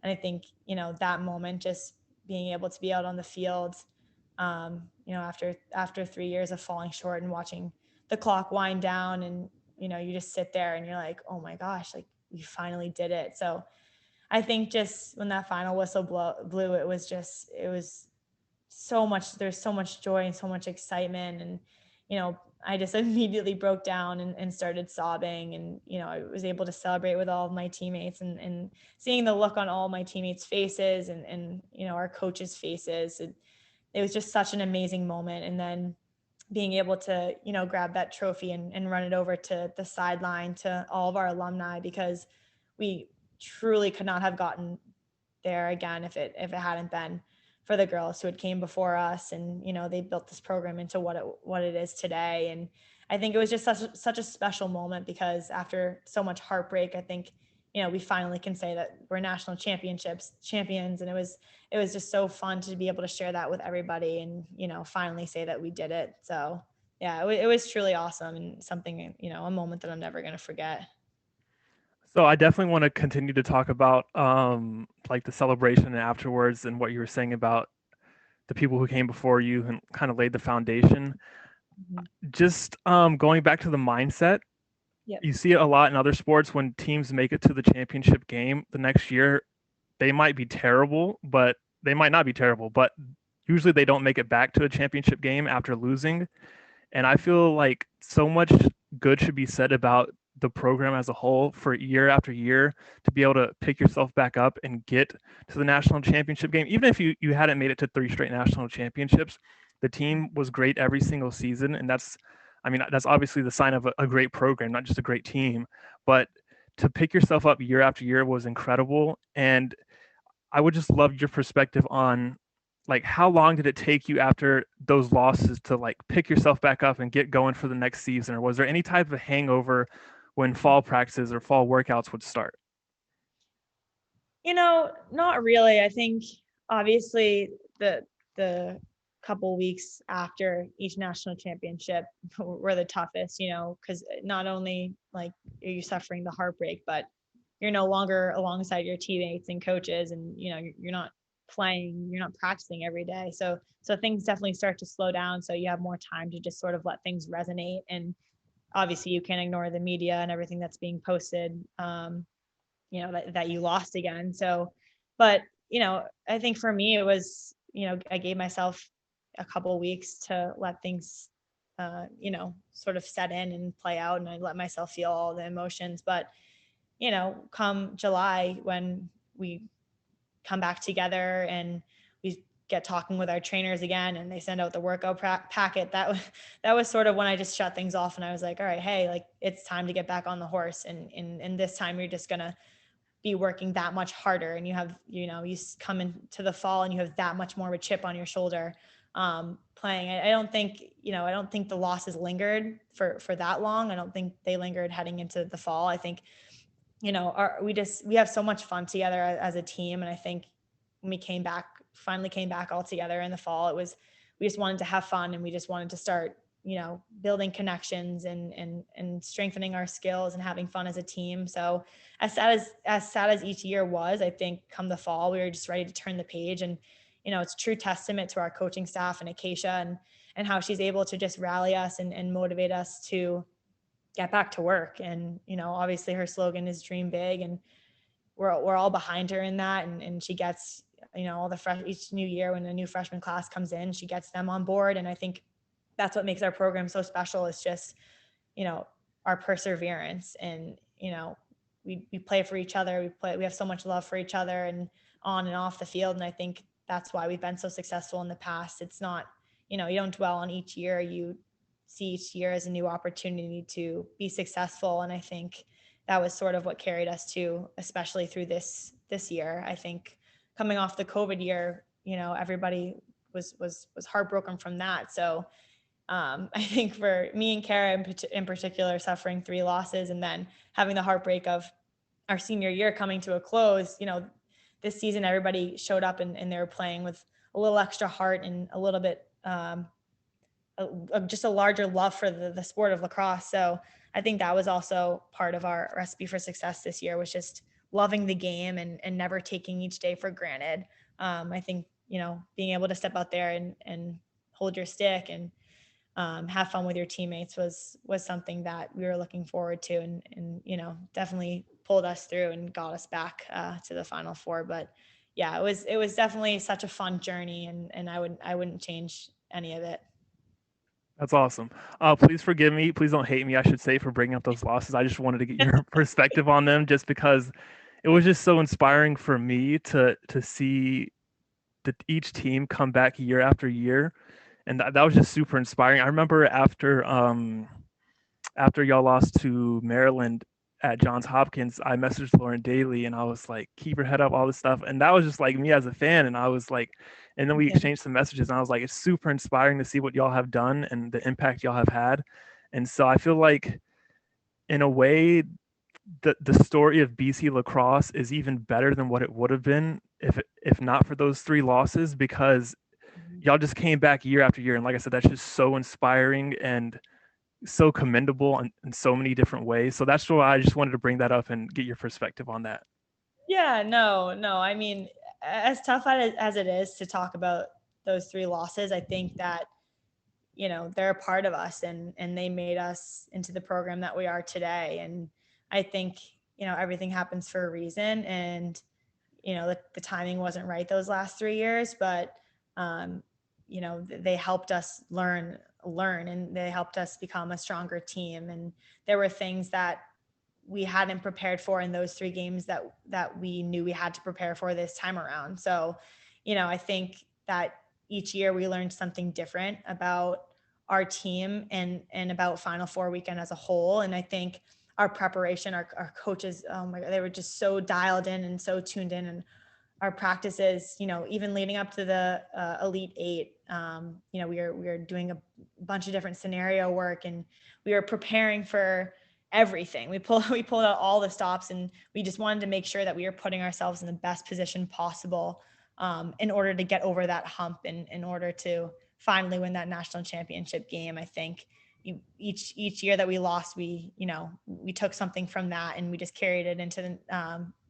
Speaker 1: And I think, that moment, just being able to be out on the field, after 3 years of falling short and watching the clock wind down, and you just sit there and you're like, oh my gosh, like, we finally did it. So I think just when that final whistle blew, it was so much, there's so much joy and so much excitement. And, I just immediately broke down and started sobbing. And, I was able to celebrate with all of my teammates, and seeing the look on all my teammates' faces, and our coaches' faces. It was just such an amazing moment. And then being able to, grab that trophy and run it over to the sideline to all of our alumni, because we truly could not have gotten there again if it hadn't been for the girls who had came before us. And they built this program into what it is today. And I think it was just such a special moment, because after so much heartbreak, I think we finally can say that we're national championships champions. And it was just so fun to be able to share that with everybody, and finally say that we did it. So yeah, it was truly awesome, and something, a moment that I'm never going to forget.
Speaker 2: So I definitely want to continue to talk about like the celebration afterwards and what you were saying about the people who came before you and kind of laid the foundation.
Speaker 1: Mhm.
Speaker 2: Just going back to the mindset,
Speaker 1: Yep.
Speaker 2: you see it a lot in other sports when teams make it to the championship game the next year. They might be terrible, but they might not be terrible, but usually they don't make it back to a championship game after losing. And I feel like so much good should be said about the program as a whole for year after year to be able to pick yourself back up and get to the national championship game. Even if you hadn't made it to 3 straight national championships, the team was great every single season. And that's obviously the sign of a great program, not just a great team. But to pick yourself up year after year was incredible. And I would just love your perspective on like how long did it take you after those losses to like pick yourself back up and get going for the next season, or was there any type of hangover when fall practices or fall workouts would start?
Speaker 1: Not really. I think obviously the couple weeks after each national championship were the toughest, because not only like are you suffering the heartbreak, but you're no longer alongside your teammates and coaches, and you're not playing, you're not practicing every day. So things definitely start to slow down. So you have more time to just sort of let things resonate. And obviously you can't ignore the media and everything that's being posted. That you lost again. So, but, I think for me, it was, I gave myself a couple of weeks to let things, sort of set in and play out. And I let myself feel all the emotions. But, come July, when we come back together and we get talking with our trainers again, and they send out the workout packet, that was sort of when I just shut things off. And I was like, all right, hey, like it's time to get back on the horse. And this time you're just going to be working that much harder, and you have, you come into the fall and you have that much more of a chip on your shoulder, playing. I don't think the losses lingered for that long. I don't think they lingered heading into the fall. I think, we have so much fun together as a team. And I think when we finally came back all together in the fall, we just wanted to have fun, and we just wanted to start, building connections and strengthening our skills and having fun as a team. So as sad as each year was, I think come the fall, we were just ready to turn the page. And, it's a true testament to our coaching staff and Acacia, and how she's able to just rally us and motivate us to get back to work. And, obviously her slogan is dream big, and we're all behind her in that. And she gets, all the each new year when a new freshman class comes in, she gets them on board. And I think that's what makes our program so special. Is just, you know, our perseverance. And, we play for each other. We have so much love for each other, and on and off the field. And I think that's why we've been so successful in the past. It's not, you don't dwell on each year. You see each year as a new opportunity to be successful. And I think that was sort of what carried us to, especially through this year. I think coming off the COVID year, everybody was heartbroken from that. So I think for me and Kara in particular, suffering 3 losses and then having the heartbreak of our senior year coming to a close, this season everybody showed up, and they were playing with a little extra heart and a little bit just a larger love for the sport of lacrosse. So I think that was also part of our recipe for success this year, was just loving the game and never taking each day for granted. I think, being able to step out there and hold your stick and have fun with your teammates was something that we were looking forward to, and definitely pulled us through and got us back to the Final Four. But yeah, it was definitely such a fun journey, and I wouldn't change any of it.
Speaker 2: That's awesome. Please forgive me. Please don't hate me, I should say, for bringing up those losses. I just wanted to get your perspective on them, just because it was just so inspiring for me to see each team come back year after year, and that was just super inspiring. I remember after y'all lost to Maryland at Johns Hopkins, I messaged Lauren Daly and I was like, keep your head up, all this stuff. And that was just like me as a fan. And I was like, and then we
Speaker 1: Yeah.
Speaker 2: exchanged some messages and I was like, it's super inspiring to see what y'all have done and the impact y'all have had. And so I feel like in a way, the story of BC lacrosse is even better than what it would have been if not for those three losses, because
Speaker 1: Mhm.
Speaker 2: y'all just came back year after year. And like I said, that's just so inspiring and so commendable in so many different ways. So that's why I just wanted to bring that up and get your perspective on that.
Speaker 1: Yeah, no, no. I mean, as tough as it is to talk about those three losses, I think that they're a part of us, and they made us into the program that we are today. And I think everything happens for a reason, and the timing wasn't right those last 3 years, but um, they helped us learn, and they helped us become a stronger team. And there were things that we hadn't prepared for in those 3 games that we knew we had to prepare for this time around. So, I think that each year we learned something different about our team and about Final Four weekend as a whole. And I think our preparation, our coaches, oh my God, they were just so dialed in and so tuned in. And our practices, even leading up to the Elite Eight, we were doing a bunch of different scenario work, and we were preparing for everything. We pulled out all the stops, and we just wanted to make sure that we were putting ourselves in the best position possible, in order to get over that hump, and in order to finally win that national championship game. I think each year that we lost, we took something from that, and we just carried it into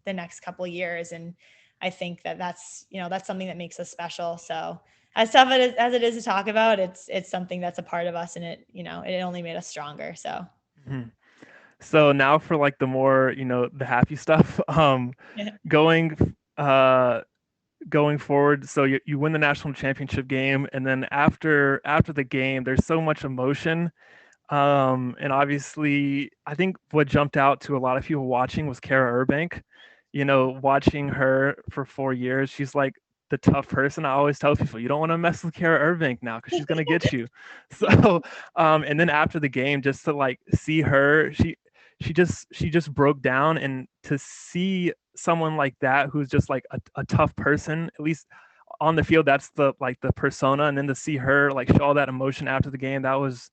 Speaker 1: the next couple of years. And I think that that's something that makes us special. So as tough as it is to talk about, it's something that's a part of us, and it only made us stronger. So
Speaker 2: Mhm. So now for like the more, the happy stuff.
Speaker 1: yeah.
Speaker 2: Going uh going forward, so you win the national championship game, and then after the game, there's so much emotion. And obviously, I think what jumped out to a lot of people watching was Kara Urbank. Watching her for 4 years, she's like the tough person. I always tell people, you don't want to mess with Kara Urbank now because she's gonna get you. So, and then after the game, just to like see her, she just broke down, and to see someone like that who's just like a tough person, at least on the field, that's the persona, and then to see her like show all that emotion after the game, that was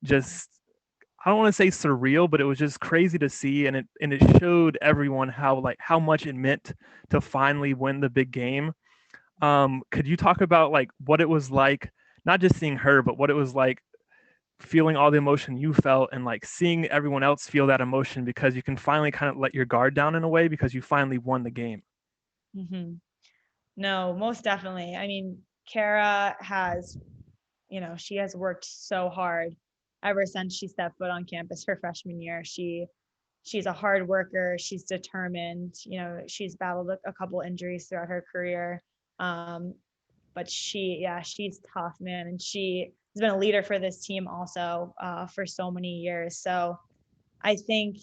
Speaker 2: just, I don't want to say surreal, but it was just crazy to see, and it showed everyone how much it meant to finally win the big game. Could you talk about like what it was like, not just seeing her, but what it was like feeling all the emotion you felt, and like seeing everyone else feel that emotion, because you can finally kind of let your guard down in a way because you finally won the game.
Speaker 1: hmm No, most definitely. I mean, Kara has, she has worked so hard ever since she stepped foot on campus her freshman year. She's a hard worker. She's determined. She's battled a couple injuries throughout her career. Um, but she's tough, man. And she has been a leader for this team also, for so many years. So I think,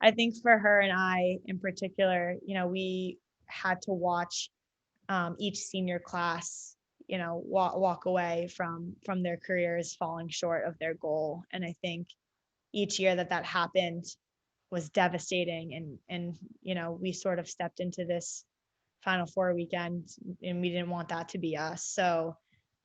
Speaker 1: I think for her and I in particular, we had to watch, each senior class, walk away from their careers falling short of their goal. And I think each year that happened was devastating. And we sort of stepped into this Final Four weekend, and we didn't want that to be us. So,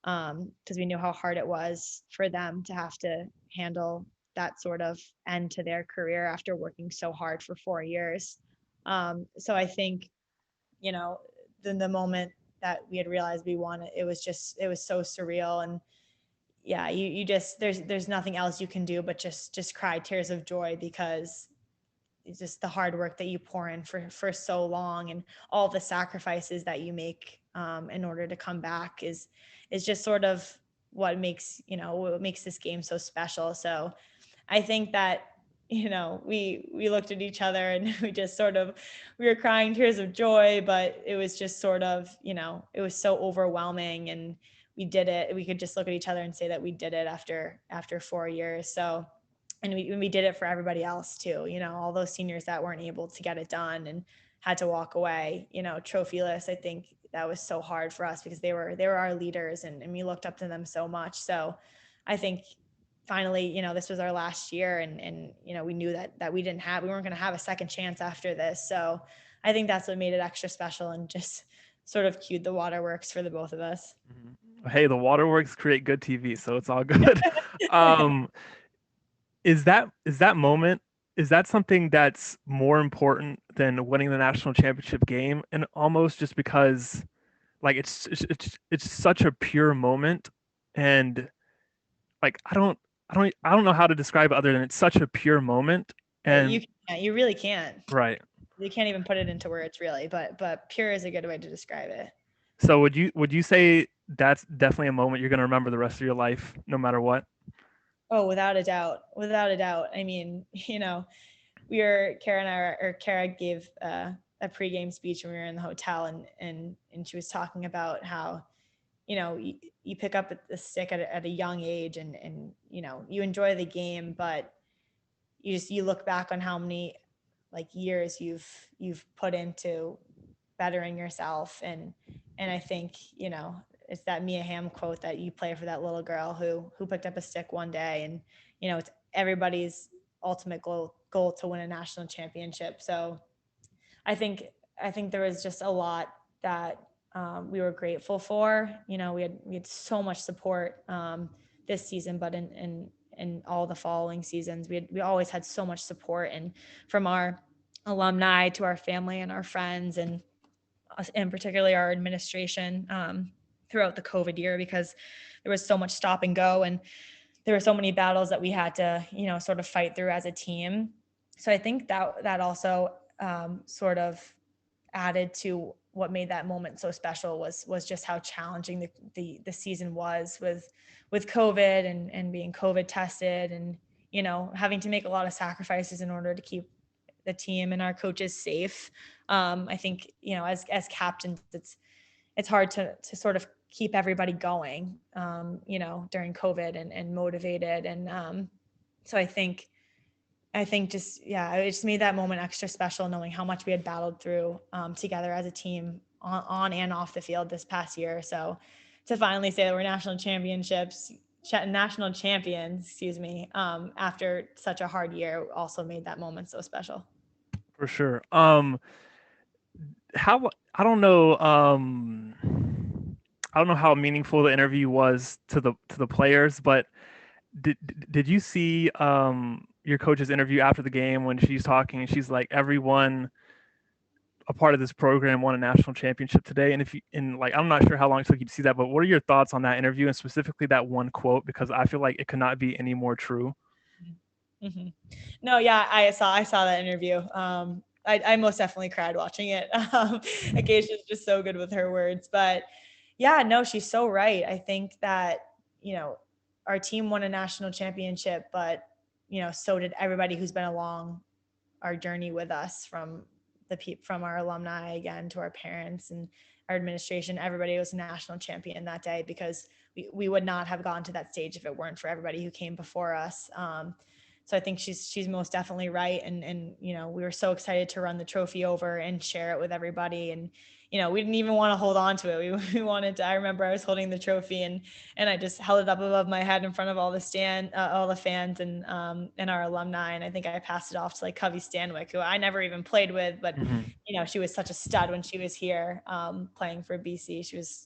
Speaker 1: because we knew how hard it was for them to have to handle that sort of end to their career after working so hard for 4 years. So I think, you know, the moment that we had realized we won it, it was so surreal. And yeah, you just, there's nothing else you can do but just cry tears of joy, because it's just the hard work that you pour in for so long, and all the sacrifices that you make, in order to come back is just sort of what makes this game so special. So I think that we looked at each other, and we were crying tears of joy, but it was just sort of, it was so overwhelming. And we did it. We could just look at each other and say that we did it after 4 years. So, and we did it for everybody else too. All those seniors that weren't able to get it done and had to walk away, trophyless. I think that was so hard for us because they were our leaders, and we looked up to them so much. So I think finally, this was our last year, and we knew that we weren't going to have a second chance after this. So I think that's what made it extra special and just sort of cued the waterworks for the both of us.
Speaker 2: Hey, the waterworks create good TV, so it's all good. Um, is that moment, is that something that's more important than winning the national championship game? And almost just because like it's such a pure moment, and like I don't know how to describe it other than it's such a pure moment.
Speaker 1: Right, you
Speaker 2: And
Speaker 1: can't, you really can't.
Speaker 2: right.
Speaker 1: You can't even put it into words, really. But pure is a good way to describe it.
Speaker 2: So would you say that's definitely a moment you're going to remember the rest of your life, no matter what?
Speaker 1: Oh, without a doubt, without a doubt. I mean, Kara and I, or Kara gave a pregame speech when we were in the hotel, and she was talking about how, you pick up the stick at a young age, and you enjoy the game, but you look back on how many like years you've put into bettering yourself, and I think, it's that Mia Hamm quote that you play for that little girl who picked up a stick one day, and it's everybody's ultimate goal to win a national championship. So I think I think there was just a lot that we were grateful for. We had so much support this season, but in all the following seasons, we always had so much support, and from our alumni to our family and our friends, and particularly our administration throughout the COVID year, because there was so much stop and go, and there were so many battles that we had to, sort of fight through as a team. So I think that also sort of added to what made that moment so special, was just how challenging the season was with COVID, and being COVID tested, and having to make a lot of sacrifices in order to keep the team and our coaches safe. I think, as captains, it's hard to sort of keep everybody going, during COVID, and motivated. And so I think just, yeah, it just made that moment extra special, knowing how much we had battled through together as a team on and off the field this past year. So to finally say that we're national champions, excuse me, after such a hard year, also made that moment so special.
Speaker 2: For sure. How I don't know how meaningful the interview was to the players, but did you see your coach's interview after the game when she's talking and she's like, everyone a part of this program won a national championship today? And if you and like I'm not sure how long it took you to see that, but what are your thoughts on that interview and specifically that one quote? Because I feel like it could not be any more true.
Speaker 1: Mm-hmm. No, yeah, I saw that interview. I most definitely cried watching it. Acacia's just so good with her words, but yeah, no, she's so right. I think that, you know our team won a national championship, but so did everybody who's been along our journey with us, from our alumni, again, to our parents and our administration. Everybody was a national champion that day, because we would not have gone to that stage if it weren't for everybody who came before us. So I think she's most definitely right, and we were so excited to run the trophy over and share it with everybody, and we didn't even want to hold on to it. We wanted to. I remember I was holding the trophy, and I just held it up above my head in front of all the fans, and our alumni, and I think I passed it off to like Covey Stanwyck, who I never even played with, but
Speaker 2: Mm-hmm.
Speaker 1: she was such a stud when she was here, playing for BC. She was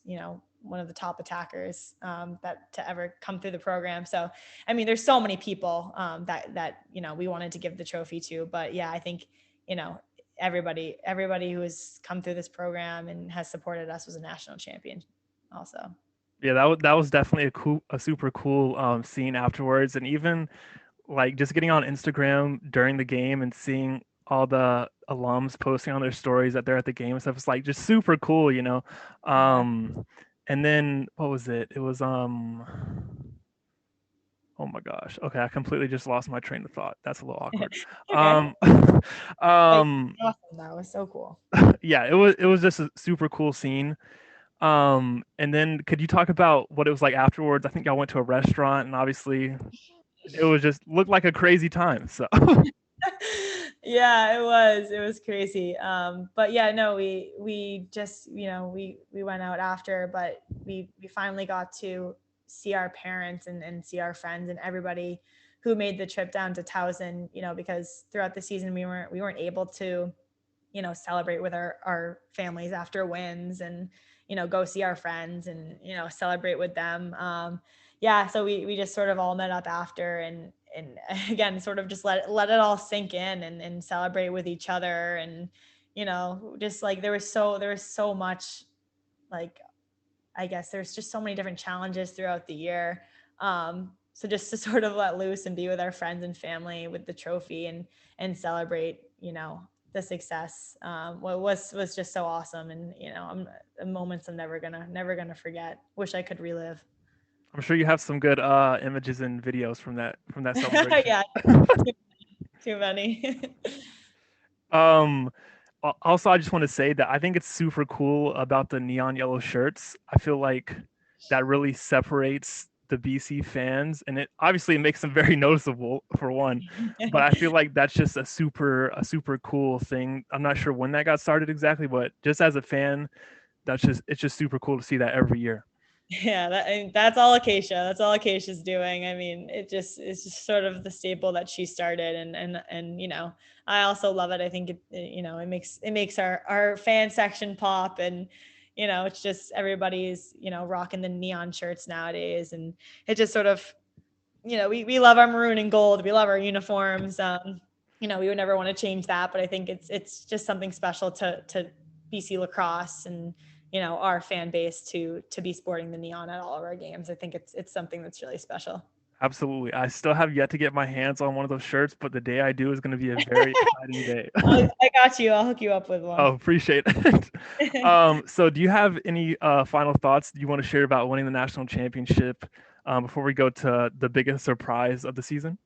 Speaker 1: one of the top attackers that to ever come through the program. So I mean, there's so many people that we wanted to give the trophy to, but yeah, I think you know everybody who has come through this program and has supported us was a national champion also.
Speaker 2: Yeah, that was definitely a super cool scene afterwards, and even like just getting on Instagram during the game and seeing all the alums posting on their stories that they're at the game and stuff. It's like just super cool.
Speaker 1: Yeah.
Speaker 2: And then what was it? It was oh my gosh. Okay, I completely just lost my train of thought. That's a little awkward.
Speaker 1: Okay.
Speaker 2: Um
Speaker 1: Like,
Speaker 2: um
Speaker 1: awesome. That was so cool.
Speaker 2: yeah, it was just a super cool scene. And then could you talk about what it was like afterwards? I think y'all went to a restaurant, and obviously it was just looked like a crazy time. So
Speaker 1: Yeah, it was crazy. But yeah, no, we just, we went out after, but we finally got to see our parents and see our friends and everybody who made the trip down to Towson, because throughout the season we weren't able to, celebrate with our families after wins, and go see our friends and celebrate with them. Yeah, so we just sort of all met up after, and again sort of just let it all sink in, and celebrate with each other, and just like there was so much, like, I guess there's just so many different challenges throughout the year. So just to sort of let loose and be with our friends and family with the trophy, and celebrate, the success, was just so awesome. And moments I'm never gonna forget. Wish I could relive.
Speaker 2: I'm sure you have some good images and videos from that celebration.
Speaker 1: Yeah, too many.
Speaker 2: Um, Also, I just want to say that I think it's super cool about the neon yellow shirts. I feel like that really separates the BC fans, and it obviously makes them very noticeable for one. But I feel like that's just a super cool thing. I'm not sure when that got started exactly, but just as a fan, it's just super cool to see that every year.
Speaker 1: Yeah, that's all Acacia. That's all Acacia's doing. I mean, it's just sort of the staple that she started, and I also love it. I think it makes our fan section pop, and it's just everybody's rocking the neon shirts nowadays, and it just sort of, we love our maroon and gold. We love our uniforms. We would never want to change that, but I think it's just something special to BC lacrosse, and our fan base to be sporting the neon at all of our games. I think it's something that's really special.
Speaker 2: Absolutely. I still have yet to get my hands on one of those shirts, but the day I do is going to be a very exciting day.
Speaker 1: I got you. I'll hook you up with one.
Speaker 2: Oh, appreciate it. So do you have any final thoughts you want to share about winning the national championship before we go to the biggest surprise of the season?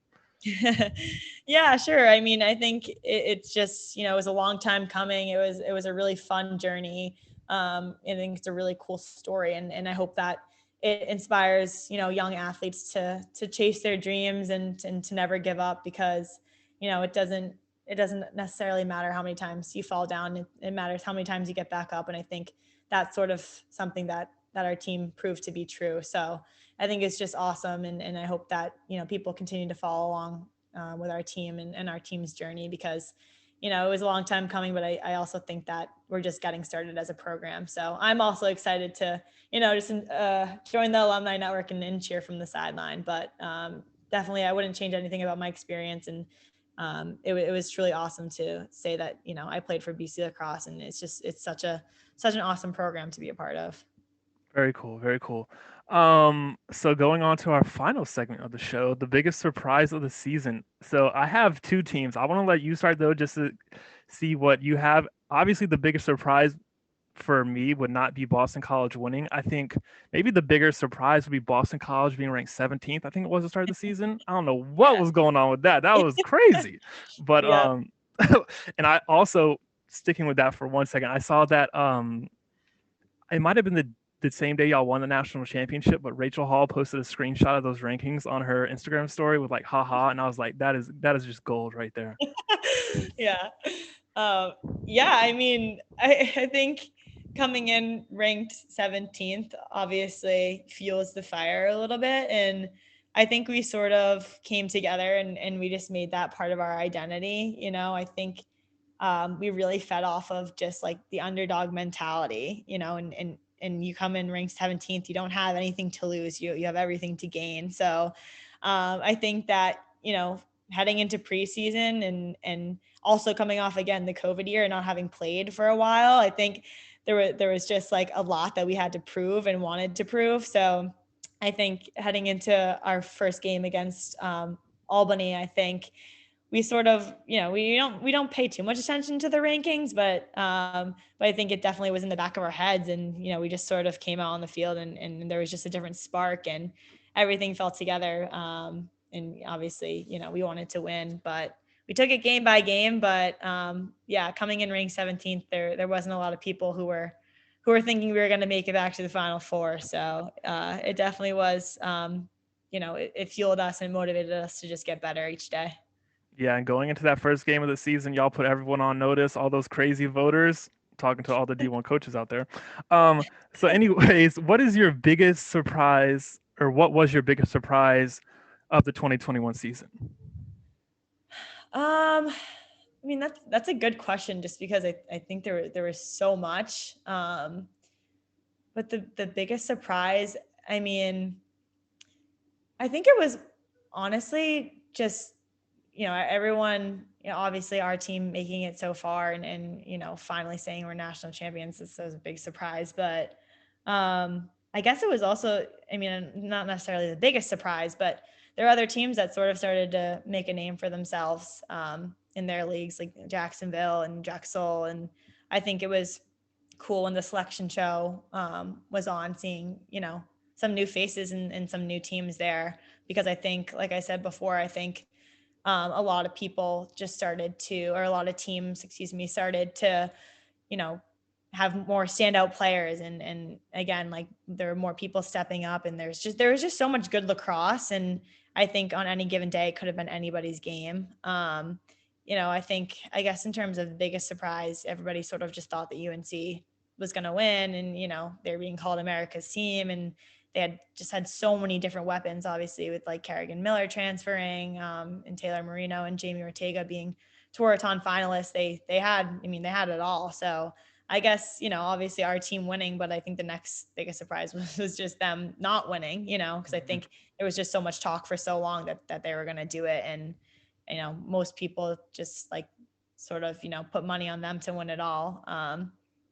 Speaker 1: Yeah, sure. I mean, I think it's just, it was a long time coming. It was a really fun journey. I think it's a really cool story, and I hope that it inspires, young athletes to chase their dreams, and to never give up, because it doesn't necessarily matter how many times you fall down. It matters how many times you get back up, and I think that's sort of something that our team proved to be true. So I think it's just awesome, and I hope that people continue to follow along with our team, and our team's journey, because it was a long time coming, but I also think that we're just getting started as a program. So I'm also excited to just join the alumni network, and cheer from the sideline. But definitely, I wouldn't change anything about my experience, and it was truly awesome to say that I played for BC lacrosse, and it's such an awesome program to be a part of.
Speaker 2: Very cool, very cool. So going on to our final segment of the show, the biggest surprise of the season. So I have two teams. I want to let you start though, just to see what you have. Obviously, the biggest surprise for me would not be Boston College winning. I think maybe the bigger surprise would be Boston College being ranked 17th. I think it was to start of the season. I don't know what was going on with that. That was crazy. But
Speaker 1: Yeah.
Speaker 2: and I also, sticking with that for one second, I saw that it might have been the same day y'all won the national championship, but Rachel Hall posted a screenshot of those rankings on her Instagram story with like haha, and I was like, that is just gold right there.
Speaker 1: Yeah. Um, yeah, I mean, I think coming in ranked 17th obviously fuels the fire a little bit. And I think we sort of came together, and we just made that part of our identity. I think we really fed off of just like the underdog mentality, and you come in ranked 17th, you don't have anything to lose. You have everything to gain. So I think that, heading into preseason, and also coming off again the COVID year and not having played for a while, I think there was just like a lot that we had to prove and wanted to prove. So I think heading into our first game against Albany, I think we sort of, we don't pay too much attention to the rankings, but I think it definitely was in the back of our heads, and we just sort of came out on the field, and there was just a different spark, and everything fell together. And obviously, we wanted to win, but we took it game by game. But yeah, coming in ranked 17th, there wasn't a lot of people who were thinking we were going to make it back to the Final Four. So it definitely was, it fueled us and motivated us to just get better each day.
Speaker 2: Yeah, and going into that first game of the season, y'all put everyone on notice, all those crazy voters, talking to all the D1 coaches out there. Um, so anyways, what is your biggest surprise, or what was your biggest surprise of the 2021 season?
Speaker 1: I mean, that's a good question, just because I think there was so much. But the biggest surprise, I mean, I think it was honestly just, everyone, obviously our team making it so far, and finally saying we're national champions. This was a big surprise. But I guess it was also, I mean, not necessarily the biggest surprise, but there are other teams that sort of started to make a name for themselves in their leagues, like Jacksonville and Drexel. And I think it was cool when the selection show was on, seeing, some new faces and some new teams there. Because I think, like I said before, I think a lot of people just started to, or a lot of teams, excuse me, started to, you know, have more standout players. And again, like, there are more people stepping up, and there was just so much good lacrosse. And I think on any given day, it could have been anybody's game. I think, I guess, in terms of the biggest surprise, everybody sort of just thought that UNC was going to win. And, they're being called America's team. And they had so many different weapons, obviously, with like Kerrigan Miller transferring, and Taylor Marino and Jamie Ortega being Touraton finalists. They had, I mean, they had it all. So I guess, obviously our team winning, but I think the next biggest surprise was just them not winning, because I think there was just so much talk for so long that they were going to do it. And, most people just like sort of, put money on them to win it all.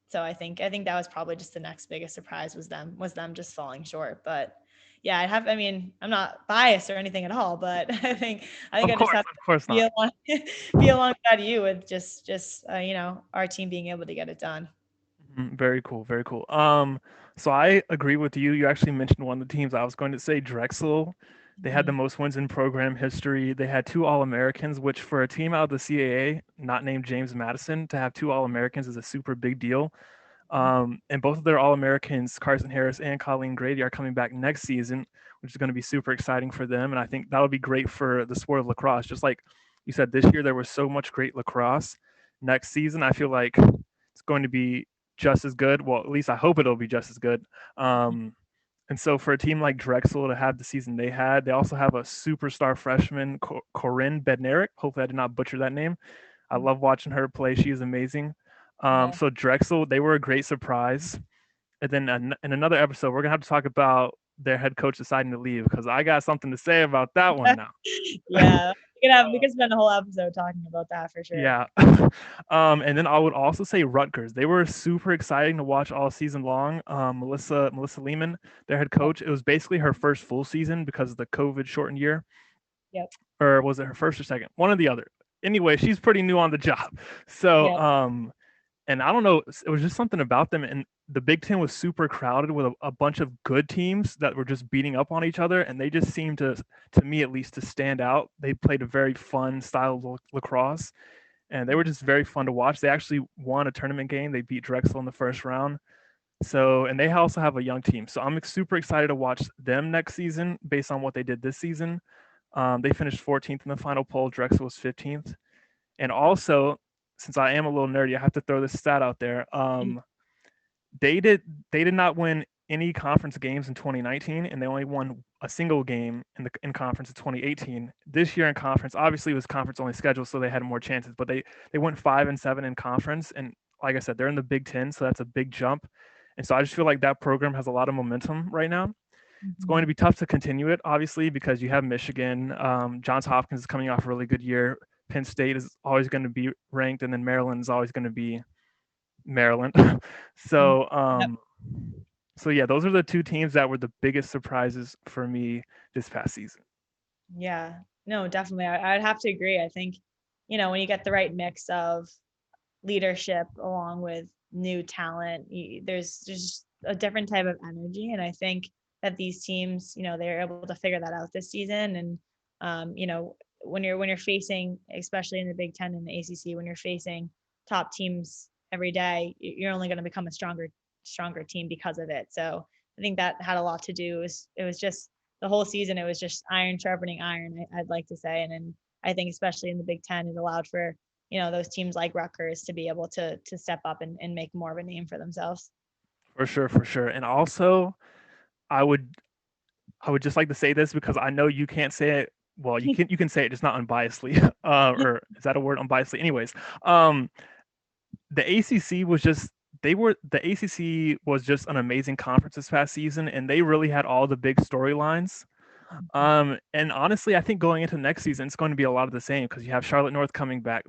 Speaker 1: So I think that was probably just the next biggest surprise, was them just falling short. But yeah, I mean, I'm not biased or anything at all, but I think I just have
Speaker 2: Of course
Speaker 1: to be
Speaker 2: not.
Speaker 1: along, be alongside you with just our team being able to get it done.
Speaker 2: Very cool, very cool. So I agree with you. You actually mentioned one of the teams I was going to say, Drexel. They had the
Speaker 1: Mhm.
Speaker 2: most wins in program history. They had two All-Americans, which for a team out of the CAA, not named James Madison, to have two All-Americans is a super big deal. And both of their All-Americans, Carson Harris and Colleen Grady, are coming back next season, which is going to be super exciting for them. And I think that'll be great for the sport of lacrosse. Just like you said, this year there was so much great lacrosse. Next season, I feel like it's going to be just as good. Well, at least I hope it'll be just as good. Um, and so for a team like Drexel to have the season they had, they also have a superstar freshman, Corinne Bednarik. Hopefully, I did not butcher that name. I love watching her play. She is amazing.
Speaker 1: Yeah.
Speaker 2: So Drexel, they were a great surprise. And then in another episode, we're gonna have to talk about their head coach deciding to leave, because I got something to say about that one now.
Speaker 1: Yeah. We could spend a whole episode talking about that for sure.
Speaker 2: Yeah. And then I would also say Rutgers. They were super exciting to watch all season long. Melissa Lehman, their head
Speaker 1: Yep.
Speaker 2: coach. It was basically her first full season because of the COVID shortened year,
Speaker 1: Yep.
Speaker 2: or was it her first or second? One or the other. Anyway, she's pretty new on the job. So,
Speaker 1: Yep.
Speaker 2: and I don't know, it was just something about them. And the Big Ten was super crowded with a bunch of good teams that were just beating up on each other, and they just seemed to me at least, to stand out. They played a very fun style of lacrosse, and they were just very fun to watch. They actually won a tournament game. They beat Drexel in the first round. So, and they also have a young team. So I'm super excited to watch them next season based on what they did this season. They finished 14th in the final poll. Drexel was 15th. And also, since I am a little nerdy, I have to throw this stat out there. They did they did not win any conference games in 2019, and they only won a single game in conference in 2018. This year in conference, obviously it was conference only schedule, so they had more chances. But they went 5-7 in conference, and like I said, they're in the Big Ten, so that's a big jump. And so I just feel like that program has a lot of momentum right now. It's going to
Speaker 1: Mhm.
Speaker 2: be tough to continue it, obviously, because you have Michigan. Johns Hopkins is coming off a really good year. Penn State is always going to be ranked, and then Maryland is always going to be Maryland.
Speaker 1: Mhm.
Speaker 2: so,
Speaker 1: Yep.
Speaker 2: so yeah, those are the two teams that were the biggest surprises for me this past season.
Speaker 1: Yeah. No, definitely. I'd have to agree. I think, when you get the right mix of leadership along with new talent, there's just a different type of energy. And I think that these teams, they're able to figure that out this season. And when you're facing, especially in the Big Ten and the ACC, when you're facing top teams every day, you're only going to become a stronger stronger team because of it. So I think that had a lot to do. It was just the whole season. It was just iron sharpening iron. I'd like to say, and then I think especially in the Big Ten, it allowed for those teams like Rutgers to be able to step up and make more of a name for themselves.
Speaker 2: For sure, for sure. And also, I would I would just like to say this because I know you can't say it. Well, you can say it just not unbiasedly. Or is that a word, unbiasedly? Anyways, um, the ACC was just the ACC was just an amazing conference this past season, and they really had all the big storylines. And honestly, I think going into next season, it's going to be a lot of the same because you have Charlotte North coming back.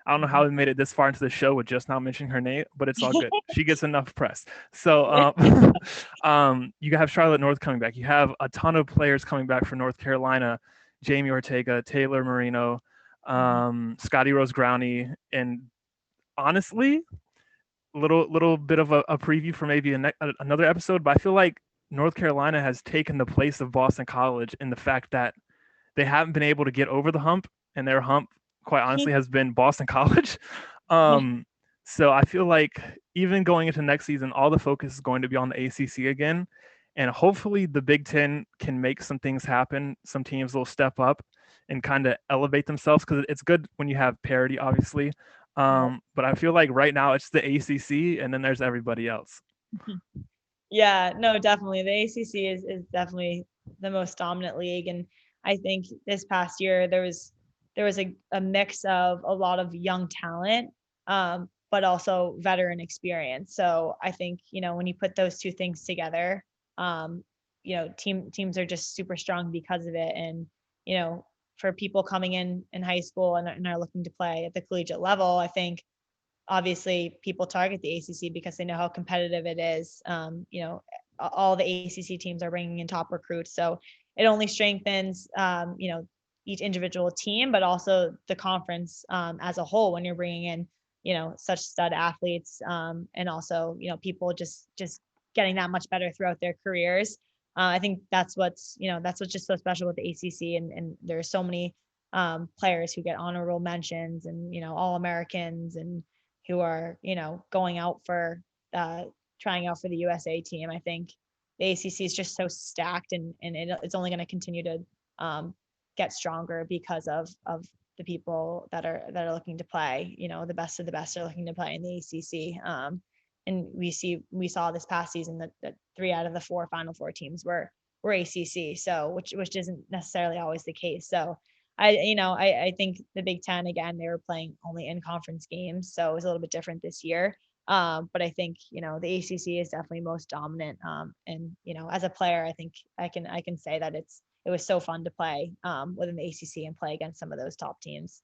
Speaker 2: I don't know how we made it this far into the show with just not mentioning her name, but it's all good. She gets enough press. So, you have Charlotte North coming back. You have a ton of players coming back for North Carolina: Jamie Ortega, Taylor Marino, Scotty Rose Growney, and honestly, little bit of a preview for maybe another episode. But I feel like North Carolina has taken the place of Boston College in the fact that they haven't been able to get over the hump, and their hump, quite honestly, has been Boston College. Um, so I feel like even going into next season, all the focus is going to be on the ACC again, and hopefully the Big Ten can make some things happen. Some teams will step up and kind of elevate themselves because it's good when you have parity, obviously. But I feel like right now it's the ACC, and then there's everybody else.
Speaker 1: Yeah, no, definitely. The ACC is definitely the most dominant league, and I think this past year there was a mix of a lot of young talent, but also veteran experience. So I think when you put those two things together, teams are just super strong because of it, and you know for people coming in high school and are looking to play at the collegiate level, I think obviously people target the ACC because they know how competitive it is. All the ACC teams are bringing in top recruits, so it only strengthens each individual team, but also the conference as a whole when you're bringing in such stud athletes, and also people just getting that much better throughout their careers. I think that's what's just so special with the ACC, and there's so many players who get honorable mentions and all Americans and who are going out for uh, trying out for the USA team. I think the ACC is just so stacked, and it's only going to continue to get stronger because of the people that are looking to play. The best of the best are looking to play in the ACC. And we saw this past season that 3 out of the 4 Final Four teams were ACC, so which isn't necessarily always the case. So I think the Big Ten, again, they were playing only in conference games, so it was a little bit different this year. But I think the ACC is definitely most dominant. And as a player, I think I can say that it was so fun to play within the ACC and play against some of those top teams.